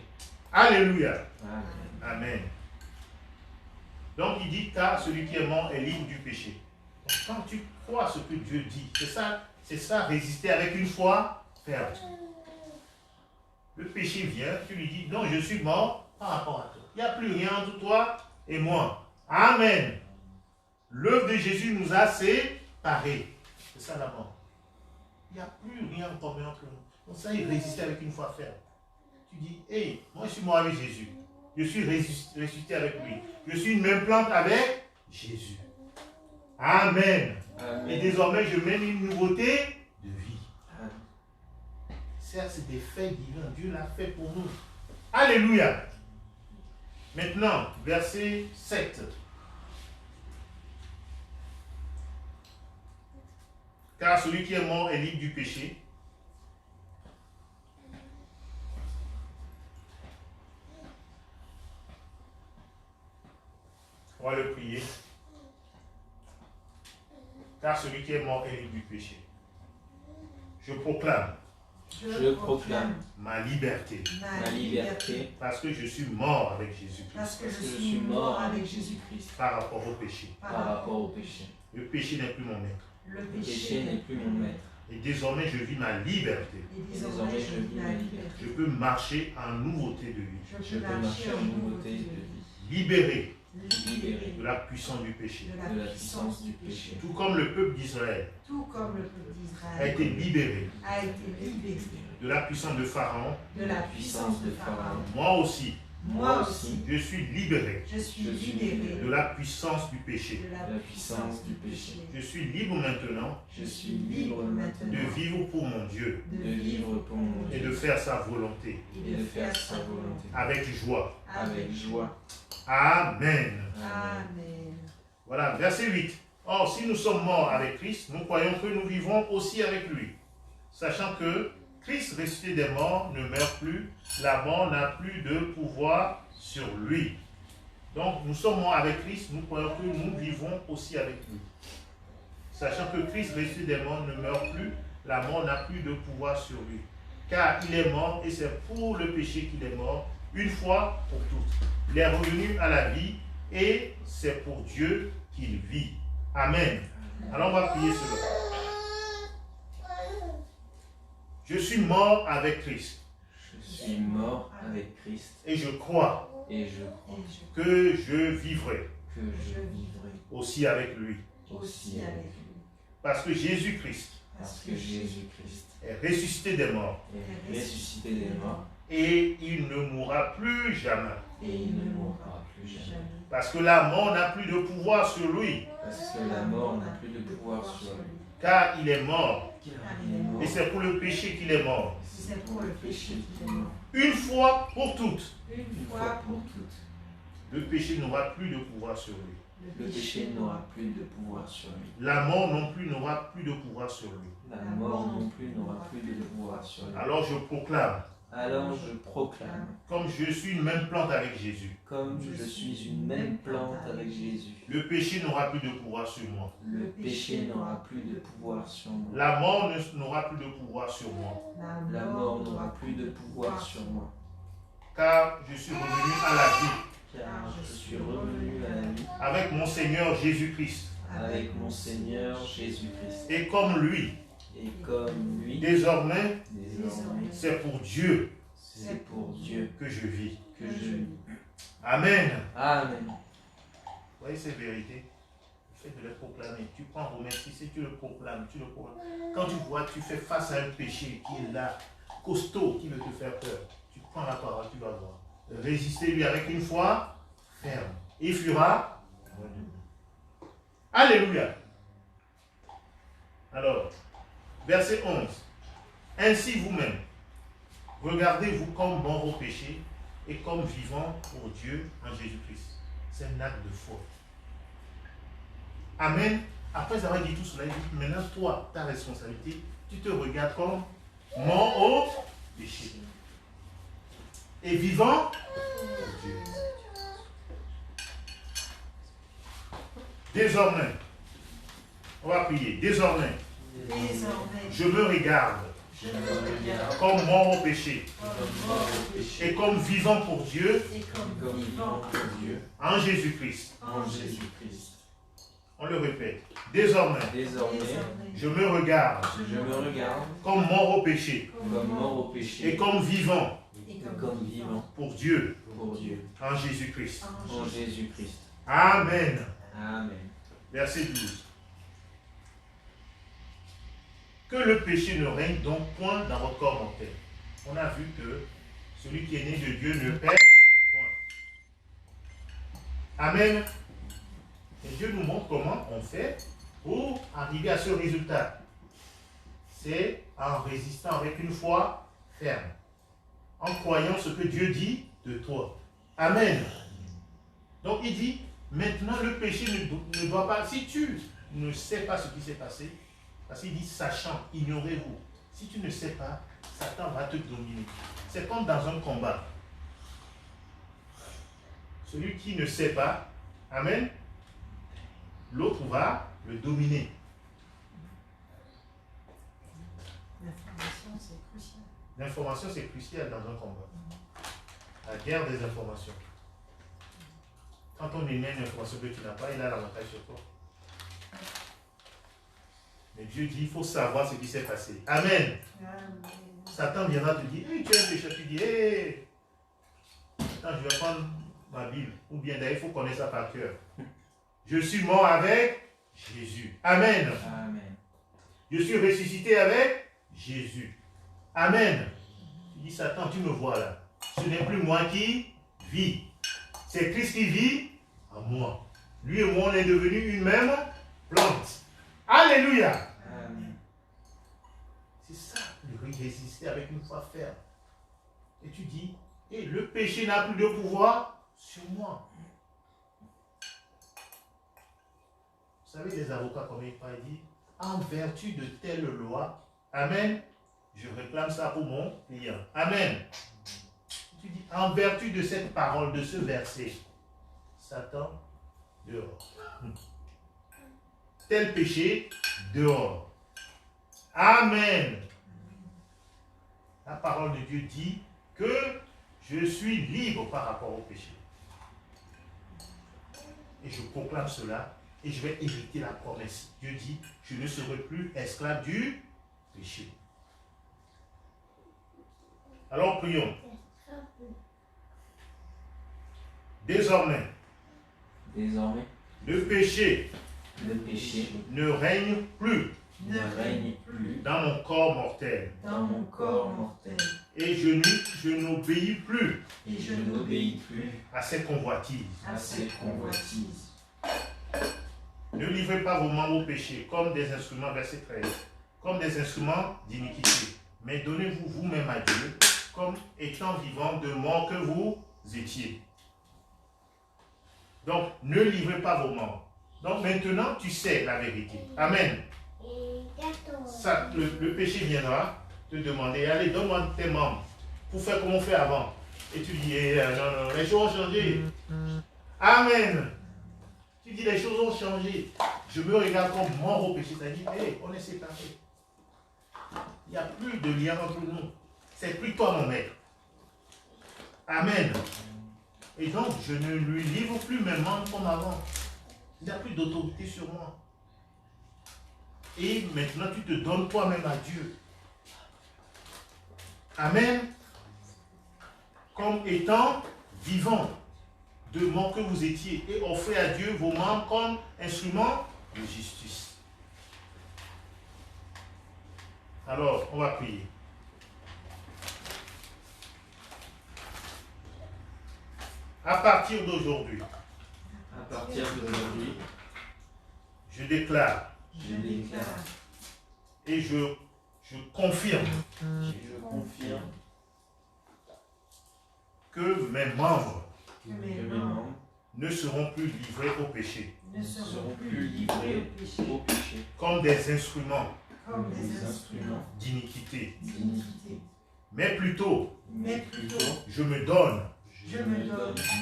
Alléluia. Amen. Amen. Donc il dit car celui qui est mort est libre du péché. Donc, quand tu crois ce que Dieu dit, c'est ça résister avec une foi ferme. Le péché vient, tu lui dis non, je suis mort par rapport à toi. Il n'y a plus rien entre toi et moi. Amen. L'œuvre de Jésus nous a séparés. C'est ça la mort. Il n'y a plus rien en commun entre nous. Donc ça, il résiste avec une foi ferme. Tu dis, hey, moi je suis mort avec Jésus. Je suis ressuscité avec lui. Je suis une même plante avec Jésus. Amen. Amen. Et désormais, je mène une nouveauté de vie. Amen. Ça, c'est des faits divins. Dieu l'a fait pour nous. Alléluia. Maintenant, verset 7. Car celui qui est mort est libre du péché. On va le prier. Car celui qui est mort est libre du péché. Je proclame Je proclame ma liberté ma liberté parce que je suis mort avec Jésus-Christ Parce que parce je que je suis suis mort mort avec avec Jésus-Christ. Jésus-Christ par rapport au péché. par rapport au péché. Le péché n'est plus mon maître. Le Le péché n'est plus mon maître. Et désormais, je vis ma liberté. Et désormais, je vis ma liberté. Je peux marcher en nouveauté de vie. Je peux marcher en nouveauté de vie. Libéré Libéré de la puissance du péché. de la puissance du péché. Tout comme le peuple d'Israël Tout comme le peuple a été d'Israël libéré a été libéré de la puissance de Pharaon, de la puissance de Pharaon. moi aussi, Moi aussi, je suis libéré je suis Je suis libéré de la puissance du péché. de la puissance du péché. Je suis libre maintenant Je suis libre maintenant de vivre pour mon Dieu de vivre pour mon et Dieu de faire sa volonté et de faire sa volonté avec joie. avec joie. Amen. Amen. Voilà, verset 8. Or, si nous sommes morts avec Christ, nous croyons que nous vivrons aussi avec lui. Sachant que Christ ressuscité des morts ne meurt plus, la mort n'a plus de pouvoir sur lui. Donc, nous sommes morts avec Christ, nous croyons que nous vivons aussi avec lui. Sachant que Christ ressuscité des morts ne meurt plus, la mort n'a plus de pouvoir sur lui. Car il est mort et c'est pour le péché qu'il est mort, une fois pour toutes. Il est revenu à la vie et c'est pour Dieu qu'il vit. Amen. Alors on va prier cela. Je suis mort avec Christ Je suis mort avec Christ et je crois et je crois que je vivrai que je vivrai aussi avec lui. aussi avec lui. Parce que Jésus-Christ Parce que Jésus-Christ est ressuscité des morts est ressuscité des morts et il ne mourra plus jamais. et il ne mourra plus jamais. Parce que la mort n'a plus de pouvoir sur lui, Parce que la mort n'a plus de pouvoir sur lui. car il est mort. Car il est mort. Et c'est pour le péché qu'il est mort. C'est pour le péché qu'il est mort. Une fois pour toutes, Une fois pour toutes. le péché n'aura plus de pouvoir sur lui. Le péché n'aura plus de pouvoir sur lui. La mort non plus n'aura plus de pouvoir sur lui. La mort non plus n'aura plus de pouvoir sur lui. Alors je proclame, Alors je proclame, comme je suis une même plante avec Jésus, comme je suis une même plante avec Jésus, le péché n'aura plus de pouvoir sur moi. le péché n'aura plus de pouvoir sur moi. La mort n'aura plus de pouvoir sur moi. La mort n'aura plus de pouvoir sur moi. Car je suis revenu à la vie Car je suis revenu à la vie avec mon Seigneur Jésus-Christ. avec mon Seigneur Jésus-Christ. Et comme lui, Et comme lui, désormais, désormais, c'est pour Dieu c'est pour Dieu que je vis. que je vis. Amen. Amen. Vous voyez ces vérités? Le fait de les proclamer. Tu prends Romains 6 et tu le proclames, tu le proclames. Quand tu vois, tu fais face à un péché qui est là, costaud, qui veut te faire peur. Tu prends la parole, tu vas voir. Résistez-lui avec une foi ferme. Il fuira. Alléluia. Alors, verset 11. Ainsi vous-même, regardez-vous comme mort au péché et comme vivant pour Dieu en Jésus-Christ. C'est un acte de foi. Amen. Après avoir dit tout cela, il dit, maintenant toi, ta responsabilité, tu te regardes comme mort au péché et vivant pour Dieu. Désormais, on va prier. Désormais, je me regarde comme mort au péché et comme vivant pour Dieu en Jésus-Christ. On le répète. Désormais, je me regarde comme mort au péché et comme vivant pour Dieu en Jésus-Christ. Amen. Verset 12. Que le péché ne règne donc point dans votre corps mortel. On a vu que celui qui est né de Dieu ne perd point. Amen. Et Dieu nous montre comment on fait pour arriver à ce résultat. C'est en résistant avec une foi ferme, en croyant ce que Dieu dit de toi. Amen. Donc il dit, maintenant le péché ne doit pas, si tu ne sais pas ce qui s'est passé, parce qu'il dit sachant, ignorez-vous. Si tu ne sais pas, Satan va te dominer. C'est comme dans un combat. Celui qui ne sait pas, amen, l'autre va le dominer. L'information, c'est crucial. L'information, c'est crucial dans un combat. La guerre des informations. Quand on émet une information que tu n'as pas, il a l'avantage sur toi. Mais Dieu dit, il faut savoir ce qui s'est passé. Amen. Satan viendra te dire, hey, tu es un pécheur. Tu dis, hey, attends, je vais prendre ma Bible. Ou bien d'ailleurs, il faut connaître ça par cœur. Je suis mort avec Jésus. Amen. Amen. Je suis ressuscité avec Jésus. Amen. Tu dis, Satan, tu me vois là. Ce n'est plus moi qui vis. C'est Christ qui vit en moi. Lui et moi, on est devenus une même plante. Alléluia. Amen. C'est ça, de résister avec une foi ferme. Et tu dis, hey, le péché n'a plus de pouvoir sur moi. Vous savez, les avocats, comme ils parlent, ils disent, en vertu de telle loi, amen, je réclame ça pour mon client. Amen. Tu dis, en vertu de cette parole, de ce verset, Satan, dehors. Tel péché, dehors. Amen. La parole de Dieu dit que je suis libre par rapport au péché. Et je proclame cela et je vais hériter la promesse. Dieu dit, je ne serai plus esclave du péché. Alors prions. Désormais, le péché ne règne plus dans mon corps mortel. Et je n'obéis plus à ces convoitises. Ne livrez pas vos membres au péché comme des instruments, verset 13, comme des instruments d'iniquité. Mais donnez-vous vous-même à Dieu comme étant vivant de mort que vous étiez. Donc, ne livrez pas vos membres. Donc maintenant, tu sais la vérité. Amen. Ça, le péché viendra te demander, allez, donne-moi tes membres pour faire comme on fait avant. Et tu dis, non, les choses ont changé. Amen. Tu dis, les choses ont changé. Je me regarde comme mort au péché. C'est-à-dire, hey, on est séparés. Il n'y a plus de lien entre nous. C'est plus toi mon maître. Amen. Et donc, je ne lui livre plus mes membres comme avant. Il n'y a plus d'autorité sur moi. Et maintenant, tu te donnes toi-même à Dieu. Amen. Comme étant vivant de mort que vous étiez, et offrez à Dieu vos membres comme instruments de justice. Alors, on va prier. À partir d'aujourd'hui, je déclare et je confirme que mes membres ne seront plus livrés au péché, comme des instruments d'iniquité. Mais plutôt, je me donne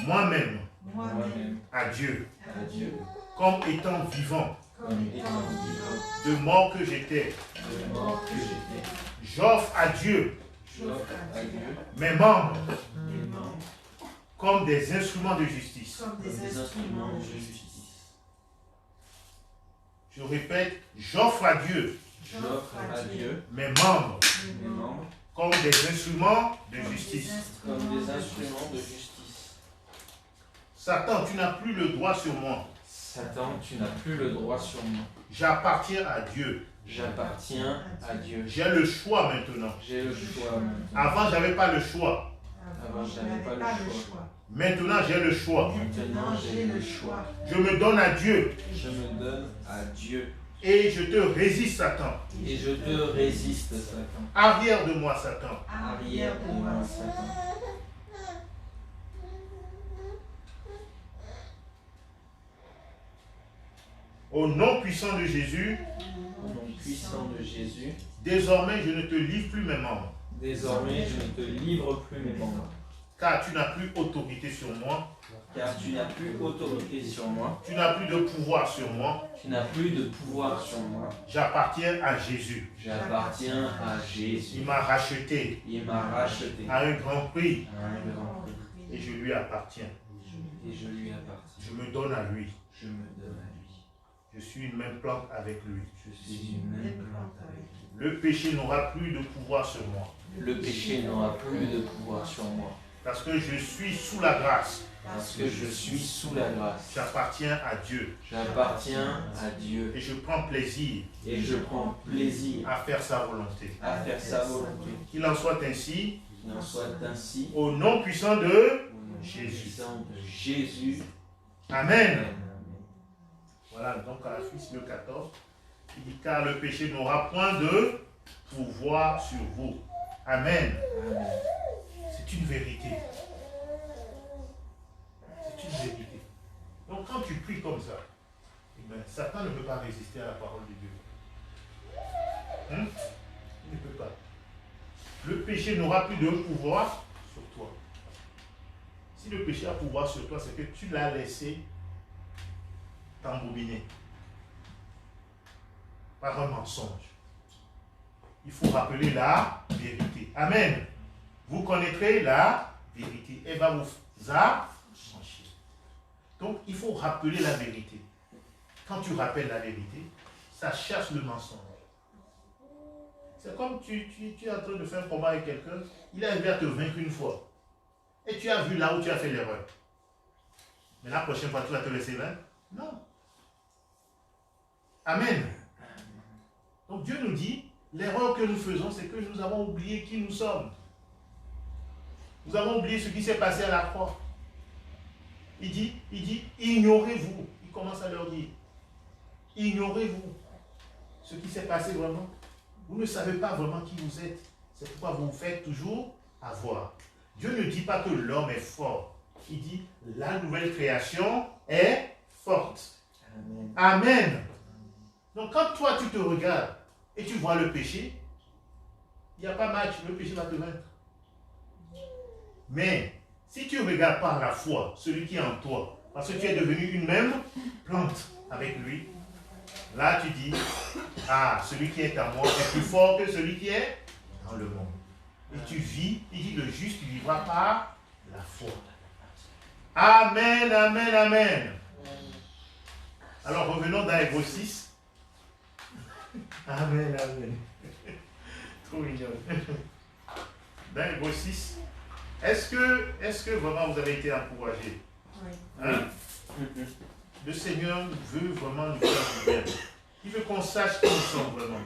moi-même à Dieu, comme étant vivant, de mort que j'étais. J'offre à Dieu mes membres comme des instruments de justice. Je répète, j'offre à Dieu mes membres comme des instruments de justice. Satan, tu n'as plus le droit sur moi. J'appartiens à Dieu. J'ai le choix maintenant. Avant, je n'avais pas le choix. Maintenant, j'ai le choix. Je me donne à Dieu. Et je te résiste, Satan. Arrière de moi, Satan. Au nom puissant de Jésus, désormais je ne te livre plus mes membres. Car tu n'as plus autorité sur moi. Tu n'as plus de pouvoir sur moi. J'appartiens à Jésus. Il m'a racheté à un grand prix. Et je lui appartiens. Je me donne à lui. Je suis une même plante avec lui. Le péché n'aura plus de pouvoir sur moi. Parce que je suis sous la grâce. J'appartiens à Dieu. Et je prends plaisir à faire sa volonté. Qu'il en soit ainsi. Au nom puissant de Jésus. Amen. Voilà, donc à la suite, le 14, il dit, car le péché n'aura point de pouvoir sur vous. Amen. C'est une vérité. C'est une vérité. Donc quand tu pries comme ça, eh bien, Satan ne peut pas résister à la parole de Dieu. Il ne peut pas. Le péché n'aura plus de pouvoir sur toi. Si le péché a pouvoir sur toi, c'est que tu l'as laissé t'embobiner par un mensonge. Il faut rappeler la vérité. Amen. Vous connaîtrez la vérité. Elle va vous affranchir. Donc, il faut rappeler la vérité. Quand tu rappelles la vérité, ça chasse le mensonge. C'est comme tu es en train de faire un combat avec quelqu'un, il est arrivé à te vaincre une fois. Et tu as vu là où tu as fait l'erreur. Mais la prochaine fois, tu vas te laisser vaincre? Non. Amen. Donc Dieu nous dit, l'erreur que nous faisons, c'est que nous avons oublié qui nous sommes. Nous avons oublié ce qui s'est passé à la croix. Il dit, ignorez-vous. Il commence à leur dire, ignorez-vous ce qui s'est passé vraiment. Vous ne savez pas vraiment qui vous êtes. C'est pourquoi vous vous faites toujours avoir. Dieu ne dit pas que l'homme est fort. Il dit, la nouvelle création est forte. Amen. Amen. Donc quand toi tu te regardes et tu vois le péché, il n'y a pas match, le péché va te vaincre. Mais si tu regardes par la foi celui qui est en toi, parce que tu es devenu une même plante avec lui, là tu dis, ah, celui qui est en moi est plus fort que celui qui est dans le monde. Et tu vis, il dit, le juste vivra par la foi. Amen, amen, amen. Alors revenons dans Hébreux 6. Amen, amen. Trop mignon. Dans Hébreux 6, est-ce que vraiment vous avez été encouragés? Oui. Hein? Le Seigneur veut vraiment nous faire du bien. Il veut qu'on sache qui nous sommes vraiment.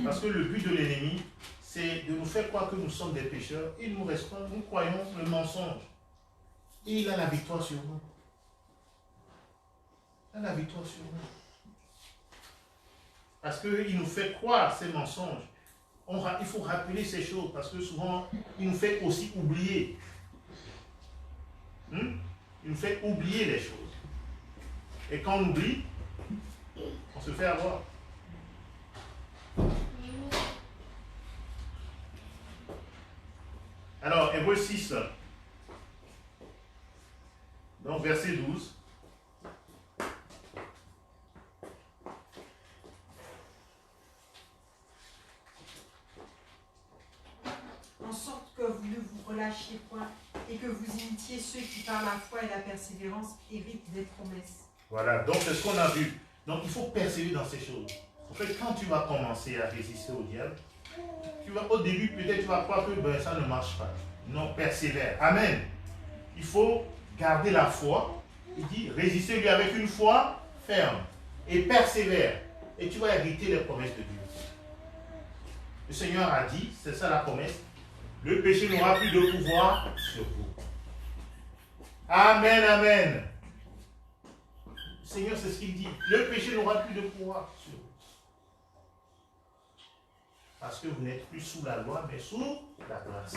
Parce que le but de l'ennemi, c'est de nous faire croire que nous sommes des pécheurs. Et nous croyons le mensonge. Et il a la victoire sur nous. Il a la victoire sur nous. Parce qu'il nous fait croire ces mensonges. Il faut rappeler ces choses parce que souvent, il nous fait aussi oublier. Il nous fait oublier les choses. Et quand on oublie, on se fait avoir. Alors, Hébreux 6, donc verset 12. En sorte que vous ne vous relâchiez point et que vous imitiez ceux qui par la foi et la persévérance héritent des promesses. Voilà, donc c'est ce qu'on a vu. Donc il faut persévérer dans ces choses. En fait, quand tu vas commencer à résister au diable, au début peut-être tu vas croire que ça ne marche pas. Non, persévère. Amen. Il faut garder la foi. Il dit, résistez-lui avec une foi ferme et persévère. Et tu vas hériter les promesses de Dieu. Le Seigneur a dit, c'est ça la promesse, le péché n'aura plus de pouvoir sur vous. Amen, amen. Le Seigneur, c'est ce qu'il dit. Le péché n'aura plus de pouvoir sur vous. Parce que vous n'êtes plus sous la loi, mais sous la grâce.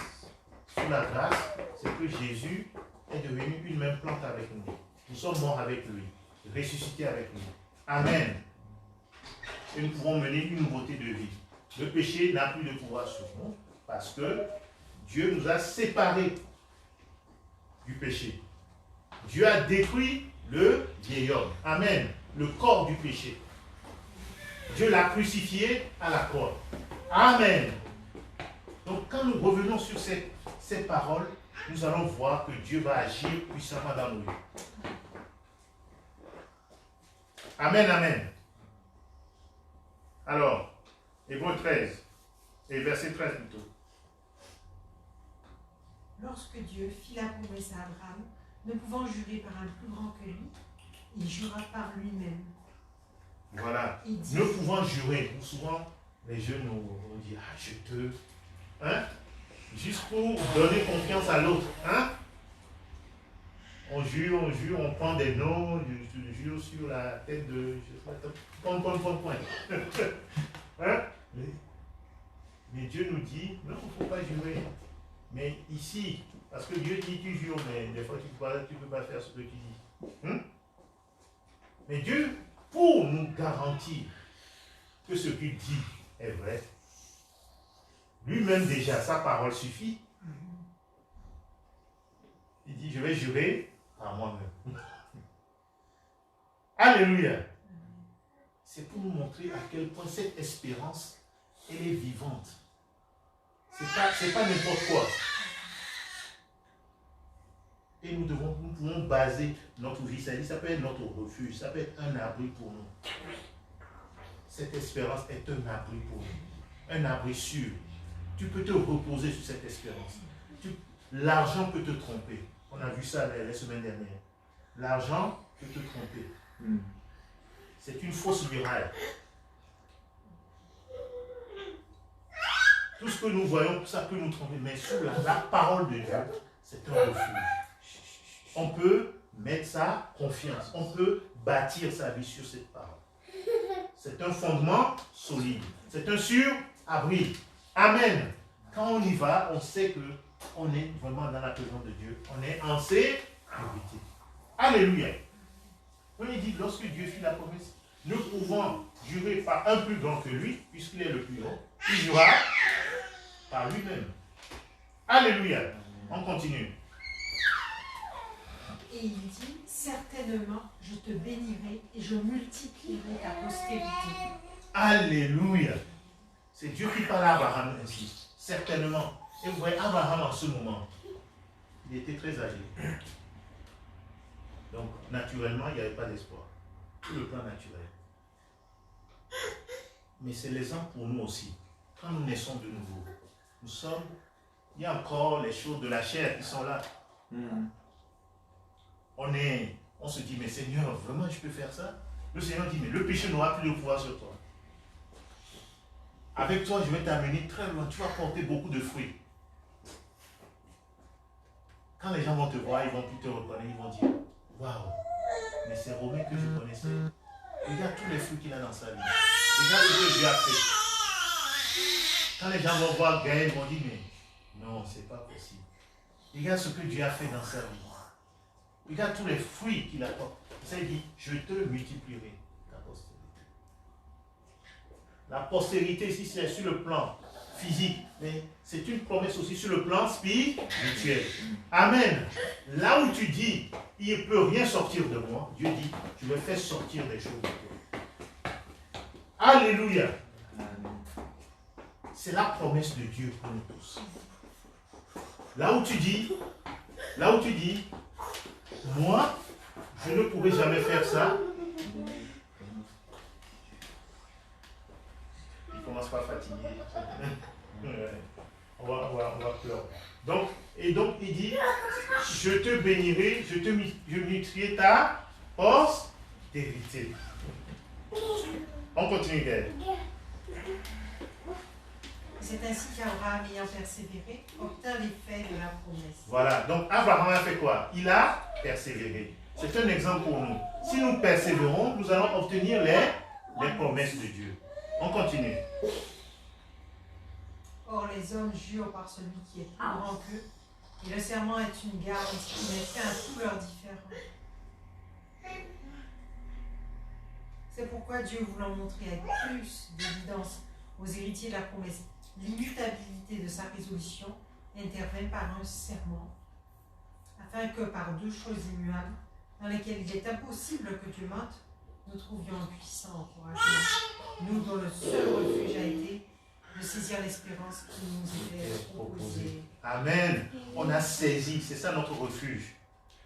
Sous la grâce, c'est que Jésus est devenu une même plante avec nous. Nous sommes morts avec lui, ressuscités avec lui. Amen. Et nous pouvons mener une nouveauté de vie. Le péché n'a plus de pouvoir sur nous parce que Dieu nous a séparés du péché. Dieu a détruit le vieil homme. Amen. Le corps du péché. Dieu l'a crucifié à la croix. Amen. Donc quand nous revenons sur ces paroles, nous allons voir que Dieu va agir puissamment dans nos vies. Amen, amen. Alors, Hébreux 13, et verset 13 plutôt. Lorsque Dieu fit la promesse à Abraham, ne pouvant jurer par un plus grand que lui, il jura par lui-même. Voilà. Dit, ne pouvant jurer. Souvent, les jeunes nous disent, ah, je te... Hein? Juste pour donner confiance à l'autre. Hein? On jure, on prend des noms, je jure sur la tête de... Point. Hein? Mais Dieu nous dit, non, il ne faut pas jurer. Mais ici, parce que Dieu dit, tu jures, mais des fois, tu ne peux pas faire ce que tu dis. Mais Dieu, pour nous garantir que ce qu'il dit est vrai, lui-même déjà, sa parole suffit. Il dit, je vais jurer par moi-même. Alléluia. C'est pour nous montrer à quel point cette espérance, elle est vivante. C'est pas n'importe quoi. Et nous pouvons baser notre vie. Ça peut être notre refuge, ça peut être un abri pour nous. Cette espérance est un abri pour nous. Un abri sûr. Tu peux te reposer sur cette espérance. L'argent peut te tromper. On a vu ça les semaines dernières. L'argent peut te tromper. C'est une fausse muraille. Tout ce que nous voyons, ça peut nous tromper. Mais sous la parole de Dieu, c'est un refuge. On peut mettre sa confiance. On peut bâtir sa vie sur cette parole. C'est un fondement solide. C'est un sûr abri. Amen. Quand on y va, on sait qu'on est vraiment dans la présence de Dieu. On est en sécurité. Alléluia. On dit, lorsque Dieu fit la promesse, nous pouvons jurer par un plus grand que lui, puisqu'il est le plus grand, il jura par lui-même. Alléluia. On continue. Et il dit, certainement, je te bénirai et je multiplierai ta postérité. Alléluia. C'est Dieu qui parle à Abraham ainsi. Certainement. Et vous voyez, Abraham en ce moment, il était très âgé. Donc, naturellement, il n'y avait pas d'espoir. sur le plan naturel. Mais c'est l'exemple pour nous aussi. Quand nous naissons de nouveau, il y a encore les choses de la chair qui sont là. On se dit, mais Seigneur, vraiment je peux faire ça? Le Seigneur dit, mais le péché n'aura plus de pouvoir sur toi. Avec toi, je vais t'amener très loin. Tu vas porter beaucoup de fruits. Quand les gens vont te voir, ils vont plus te reconnaître. Ils vont dire, waouh, mais c'est Romain que je connaissais. Regarde tous les fruits qu'il a dans sa vie. Regarde ce que Dieu a fait. Quand les gens vont voir Gaël, ils vont dire, mais non, c'est pas possible. Regarde ce que Dieu a fait dans sa vie. Regarde tous les fruits qu'il apporte. Ça dit, je te multiplierai ta postérité. La postérité ici, c'est sur le plan physique, mais c'est une promesse aussi sur le plan spirituel. Amen. Là où tu dis, il ne peut rien sortir de moi, Dieu dit, je vais faire sortir des choses de toi. Alléluia. C'est la promesse de Dieu pour nous tous. Là où tu dis, moi, je ne pourrai jamais faire ça. Il commence pas à fatiguer. On va pleurer. Donc, il dit, je te bénirai, je multiplierai ta postérité. On continue, Gaël. C'est ainsi qu'Abraham, ayant persévéré, obtint l'effet de la promesse. Voilà, donc Abraham a fait quoi? Il a persévéré. C'est un exemple pour nous. Si nous persévérons, nous allons obtenir les promesses de Dieu. On continue. Or, les hommes jurent par celui qui est plus grand qu'eux, et le serment est une garantie qui met fin à tous leurs différends. C'est pourquoi Dieu, voulant montrer avec plus d'évidence aux héritiers de la promesse l'immutabilité de sa résolution, intervint par un serment, afin que par deux choses immuables, dans lesquelles il est impossible que Dieu mente, nous trouvions un puissant encouragement, nous dont le seul refuge a été de saisir l'espérance qui nous était proposée. Amen. On a saisi, c'est ça notre refuge.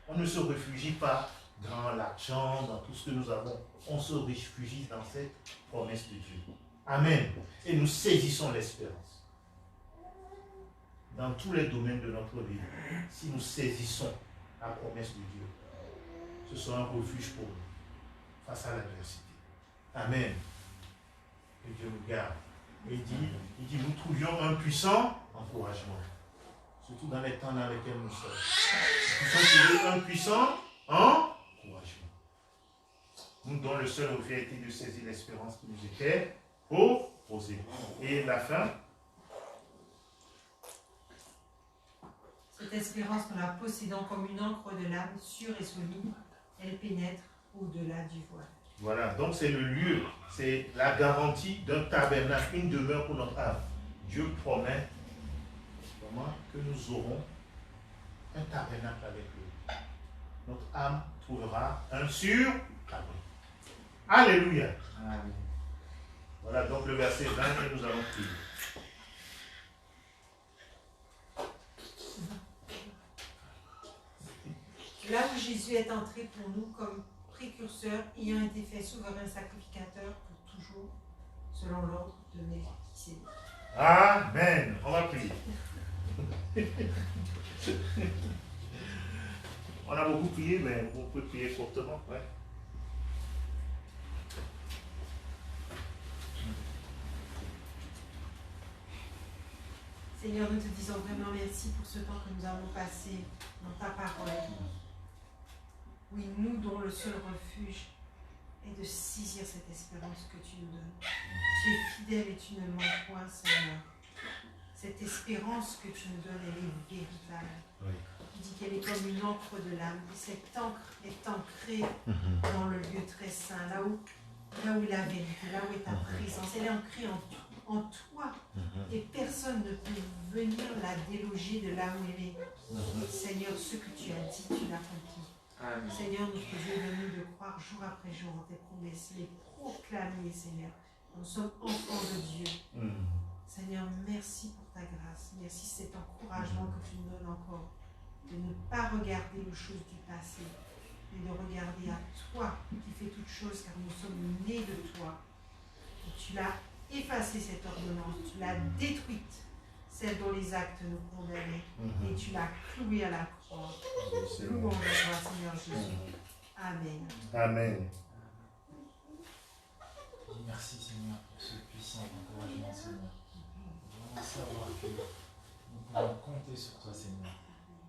On ne se réfugie pas dans l'argent, dans tout ce que nous avons. On se réfugie dans cette promesse de Dieu. Amen. Et nous saisissons l'espérance. Dans tous les domaines de notre vie, si nous saisissons la promesse de Dieu, ce sera un refuge pour nous face à l'adversité. Amen. Que Dieu nous garde. Et il dit, nous trouvions un puissant encouragement. Surtout dans les temps dans lesquels nous sommes. Nous pouvons trouver un puissant encouragement. Nous dont le seul refus a été de saisir l'espérance qui nous était proposée. Et la fin. Cette espérance, nous la possédons comme une encre de l'âme sûre et solide, elle pénètre au-delà du voile. Voilà, donc c'est le lieu, c'est la garantie d'un tabernacle, une demeure pour notre âme. Dieu promet vraiment que nous aurons un tabernacle avec lui. Notre âme trouvera un sûr abri. Alléluia. Amen. Voilà donc le verset 20 et nous allons prier. Là où Jésus est entré pour nous comme précurseur, ayant été fait souverain sacrificateur pour toujours, selon l'ordre de Melchisédek. Amen. On va prier. On a beaucoup prié, mais on peut prier courtement. Ouais. Seigneur, nous te disons vraiment merci pour ce temps que nous avons passé dans ta parole. Oui, nous dont le seul refuge est de saisir cette espérance que tu nous donnes. Tu es fidèle et tu ne mens point, Seigneur. Cette espérance que tu nous donnes, elle est véritable. Oui. Tu dis qu'elle est comme une encre de l'âme. Et cette encre est ancrée dans le lieu très saint, là où est la vérité, là où est ta présence. Elle est ancrée en toi. Et personne ne peut venir la déloger de là où elle est. Seigneur, ce que tu as dit, tu l'accomplis. Amen. Seigneur, nous faisons de nous de croire jour après jour en tes promesses, les proclamer, Seigneur. Nous sommes enfants de Dieu. Seigneur, merci pour ta grâce. Merci cet encouragement que tu nous donnes encore. De ne pas regarder les choses du passé, et de regarder à toi qui fais toutes choses, car nous sommes nés de toi. Et tu l'as effacé cette ordonnance, tu l'as détruite, celle dont les actes nous condamnaient, et tu l'as clouée à la croix. Louons à toi, Seigneur Jésus. Amen. Amen. Merci Seigneur pour ce puissant encouragement, Seigneur. Vraiment savoir que nous pouvons compter sur toi, Seigneur,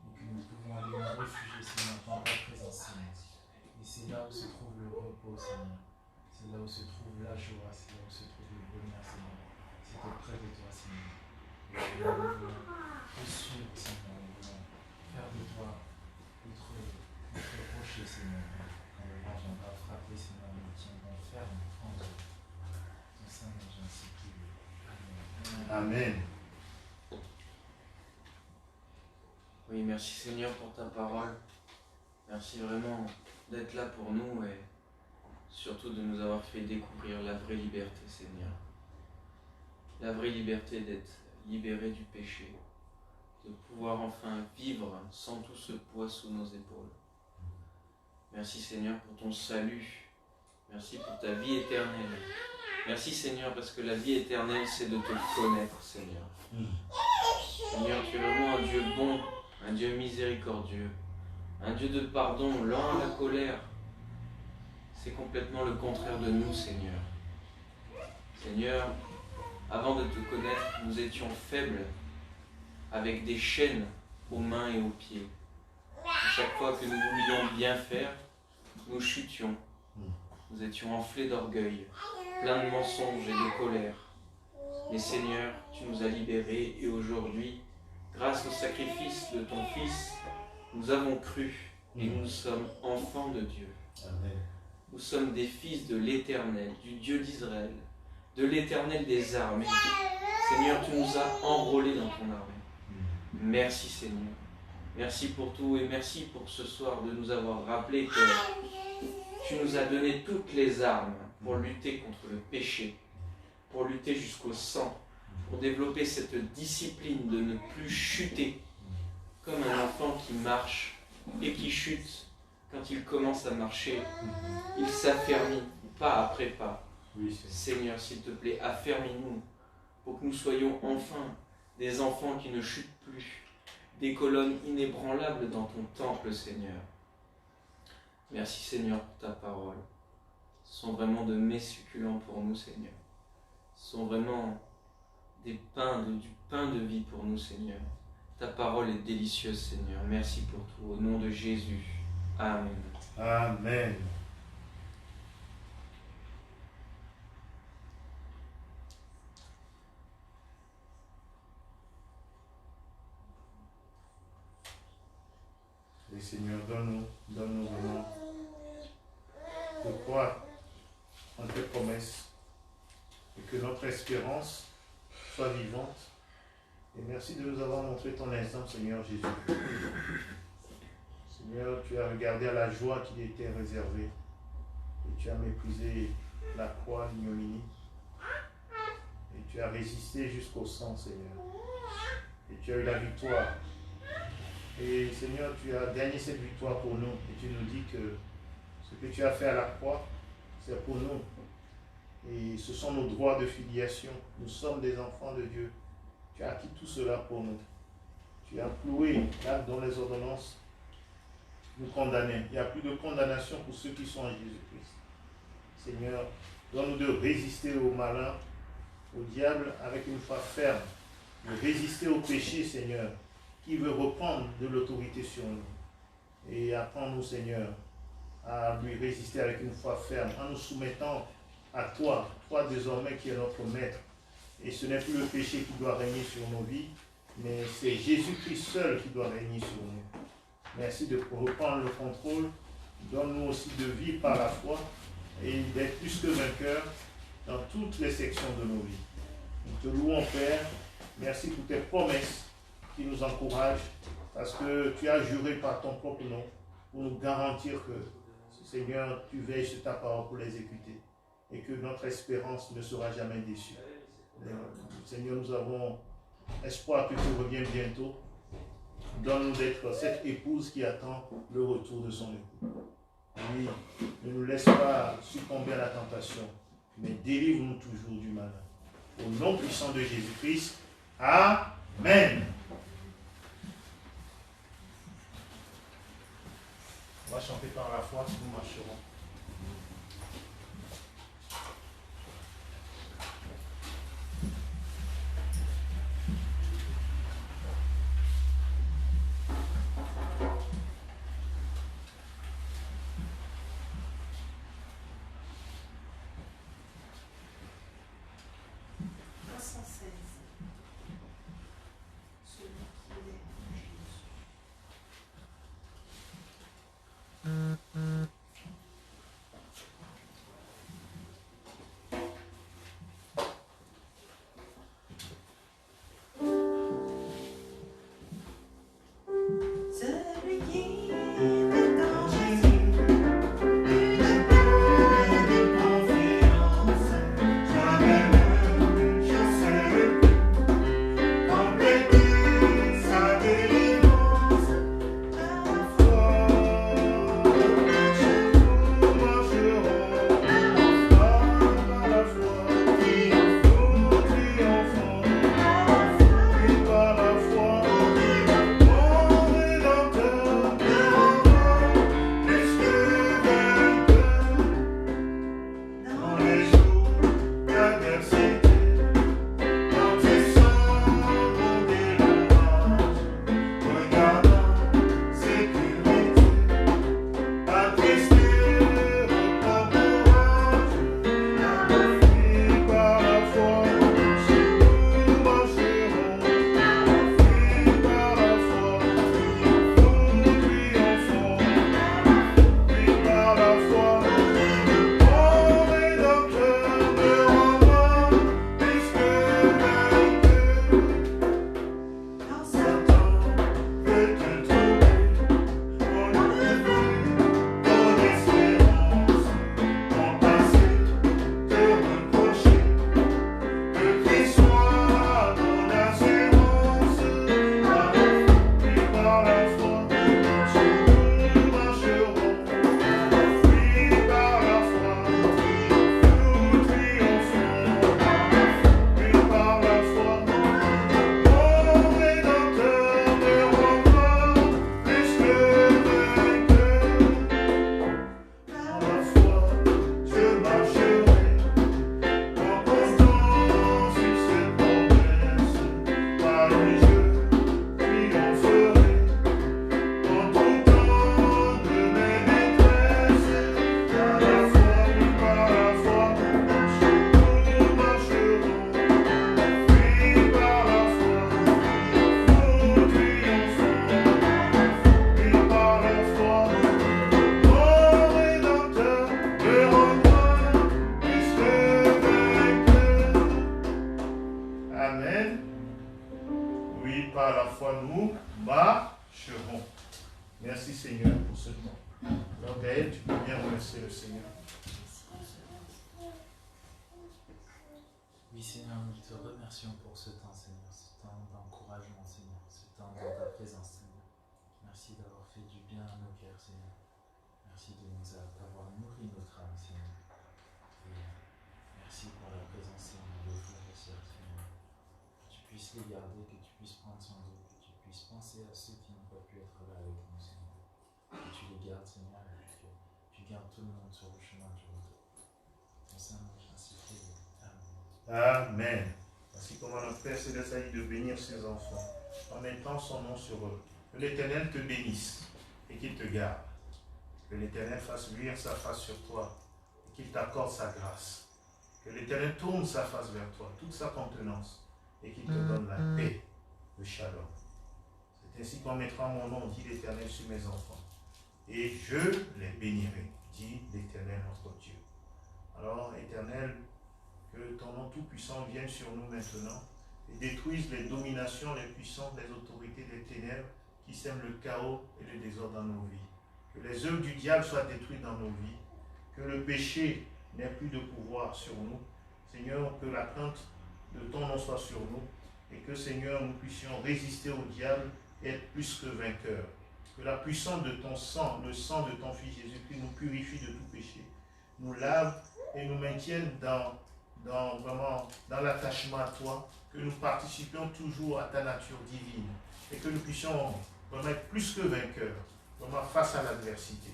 et que nous pouvons aller nous réfugier, Seigneur, dans ta présence, Seigneur. Et c'est là où se trouve le repos, Seigneur. C'est là où se trouve la joie, c'est là où se trouve le bonheur, Seigneur. C'est auprès de toi, Seigneur. Et nous voulons te suivre, Seigneur. Nous voulons faire de toi notre rocher, Seigneur. Quand le vent viendra frapper, Seigneur, nous tiendrons ferme en toi. Ton Saint-Nom, ainsi qu'il est. Amen. Amen. Oui, merci Seigneur pour ta parole. Merci vraiment d'être là pour nous et surtout de nous avoir fait découvrir la vraie liberté, Seigneur. La vraie liberté d'être libéré du péché, de pouvoir enfin vivre sans tout ce poids sous nos épaules. Merci Seigneur pour ton salut. Merci pour ta vie éternelle. Merci Seigneur parce que la vie éternelle c'est de te connaître, Seigneur. Seigneur, tu es vraiment un Dieu bon, un Dieu miséricordieux, un Dieu de pardon, lent à la colère. C'est complètement le contraire de nous, Seigneur. Seigneur, avant de te connaître, nous étions faibles, avec des chaînes aux mains et aux pieds. À chaque fois que nous voulions bien faire, nous chutions. Nous étions enflés d'orgueil, pleins de mensonges et de colère. Mais Seigneur, tu nous as libérés et aujourd'hui, grâce au sacrifice de ton Fils, nous avons cru et nous sommes enfants de Dieu. Amen. Nous sommes des fils de l'Éternel, du Dieu d'Israël, de l'Éternel des armées. Seigneur, tu nous as enrôlés dans ton armée. Merci Seigneur. Merci pour tout et merci pour ce soir de nous avoir rappelé que tu nous as donné toutes les armes pour lutter contre le péché, pour lutter jusqu'au sang, pour développer cette discipline de ne plus chuter comme un enfant qui marche et qui chute. Quand il commence à marcher, il s'affermit pas après pas. Oui, Seigneur, s'il te plaît, affermis-nous pour que nous soyons enfin des enfants qui ne chutent plus, des colonnes inébranlables dans ton temple, Seigneur. Merci, Seigneur, pour ta parole. Ce sont vraiment de mets succulents pour nous, Seigneur. Ce sont vraiment du pain de vie pour nous, Seigneur. Ta parole est délicieuse, Seigneur. Merci pour tout. Au nom de Jésus. Amen. Amen. Et Seigneur, donne-nous vraiment de croire en tes promesses et que notre espérance soit vivante. Et merci de nous avoir montré ton exemple, Seigneur Jésus. Seigneur, tu as regardé à la joie qui était réservée et tu as méprisé la croix, l'ignominie et tu as résisté jusqu'au sang, Seigneur. Et tu as eu la victoire. Et Seigneur, tu as gagné cette victoire pour nous et tu nous dis que ce que tu as fait à la croix, c'est pour nous. Et ce sont nos droits de filiation. Nous sommes des enfants de Dieu. Tu as acquis tout cela pour nous. Tu as cloué là dans les ordonnances nous condamner. Il n'y a plus de condamnation pour ceux qui sont en Jésus-Christ. Seigneur, donne-nous de résister au malin, au diable avec une foi ferme, de résister au péché, Seigneur, qui veut reprendre de l'autorité sur nous. Et apprends-nous, Seigneur, à lui résister avec une foi ferme, en nous soumettant à toi, toi désormais qui es notre maître. Et ce n'est plus le péché qui doit régner sur nos vies, mais c'est Jésus-Christ seul qui doit régner sur nous. Merci de reprendre le contrôle. Donne-nous aussi de vivre par la foi et d'être plus que vainqueurs dans toutes les sections de nos vies. Nous te louons, Père. Merci pour tes promesses qui nous encouragent parce que tu as juré par ton propre nom pour nous garantir que, Seigneur, tu veilles sur ta parole pour l'exécuter et que notre espérance ne sera jamais déçue. Seigneur, nous avons espoir que tu reviennes bientôt. Donne-nous d'être cette épouse qui attend le retour de son époux. Oui, ne nous laisse pas succomber à la tentation, mais délivre-nous toujours du malin. Au nom puissant de Jésus-Christ, Amen. On va chanter par la foi, nous marcherons. Oui Seigneur, nous te remercions pour ce temps Seigneur, ce temps d'encouragement Seigneur, ce temps dans ta présence Seigneur. Merci d'avoir fait du bien à nos cœurs Seigneur. Merci de nous avoir nourri notre âme Seigneur. Et merci pour la présence Seigneur de frères et sœurs Seigneur. Que tu puisses les garder, que tu puisses prendre soin d'eux, que tu puisses penser à ceux qui n'ont pas pu être là avec nous Seigneur. Que tu les gardes Seigneur et que tu gardes tout le monde sur le chemin du retour. Ton Saint-Nom, ainsi fait. Amen. Ainsi comme notre Père Céleste de bénir ses enfants en mettant son nom sur eux. Que l'Éternel te bénisse et qu'il te garde. Que l'Éternel fasse luire sa face sur toi et qu'il t'accorde sa grâce. Que l'Éternel tourne sa face vers toi, toute sa contenance, et qu'il te donne la paix, le shalom. C'est ainsi qu'on mettra mon nom, dit l'Éternel, sur mes enfants. Et je les bénirai, dit l'Éternel notre Dieu. Alors, Éternel, que ton nom tout-puissant vienne sur nous maintenant et détruise les dominations, les puissances, les autorités des ténèbres qui sèment le chaos et le désordre dans nos vies. Que les œuvres du diable soient détruites dans nos vies. Que le péché n'ait plus de pouvoir sur nous. Seigneur, que la crainte de ton nom soit sur nous et que, Seigneur, nous puissions résister au diable et être plus que vainqueurs. Que la puissance de ton sang, le sang de ton Fils Jésus-Christ, nous purifie de tout péché, nous lave et nous maintienne vraiment dans l'attachement à toi, que nous participions toujours à ta nature divine et que nous puissions vraiment être plus que vainqueurs, vraiment face à l'adversité.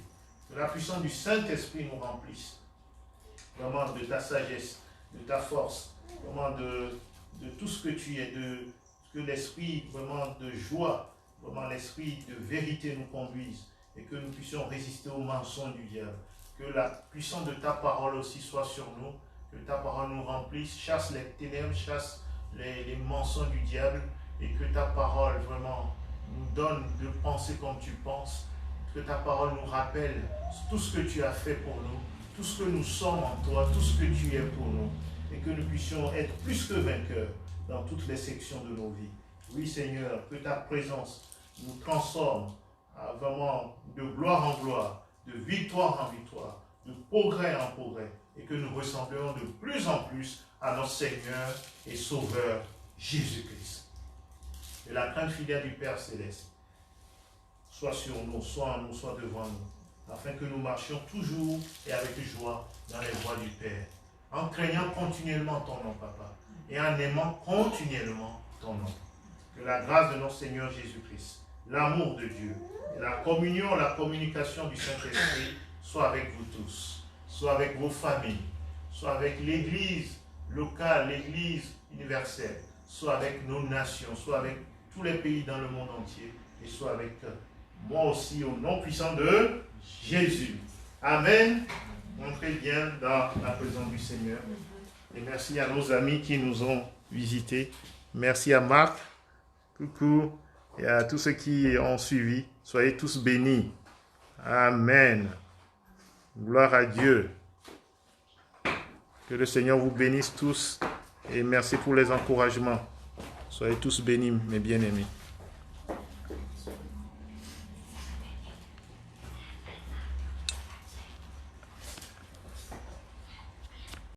Que la puissance du Saint-Esprit nous remplisse, vraiment de ta sagesse, de ta force, vraiment de tout ce que tu es, de que l'esprit vraiment de joie, vraiment l'esprit de vérité nous conduise et que nous puissions résister aux mensonges du diable. Que la puissance de ta parole aussi soit sur nous, que ta parole nous remplisse, chasse les ténèbres, chasse les mensonges du diable et que ta parole vraiment nous donne de penser comme tu penses, que ta parole nous rappelle tout ce que tu as fait pour nous, tout ce que nous sommes en toi, tout ce que tu es pour nous et que nous puissions être plus que vainqueurs dans toutes les sections de nos vies. Oui Seigneur, que ta présence nous transforme vraiment de gloire en gloire, de victoire en victoire, de progrès en progrès et que nous ressemblions de plus en plus à notre Seigneur et Sauveur Jésus-Christ. Et la crainte fidèle du Père Céleste soit sur nous, soit en nous, soit devant nous, afin que nous marchions toujours et avec joie dans les voies du Père, en craignant continuellement ton nom, Papa, et en aimant continuellement ton nom. Que la grâce de notre Seigneur Jésus-Christ, l'amour de Dieu, et la communion, la communication du Saint-Esprit soit avec vous tous, soit avec vos familles, soit avec l'Église locale, l'Église universelle, soit avec nos nations, soit avec tous les pays dans le monde entier, et soit avec moi aussi, au nom puissant de Jésus. Amen. Entrez bien dans la présence du Seigneur. Et merci à nos amis qui nous ont visités. Merci à Marc, coucou, et à tous ceux qui ont suivi. Soyez tous bénis. Amen. Gloire à Dieu. Que le Seigneur vous bénisse tous et merci pour les encouragements. Soyez tous bénis, mes bien-aimés.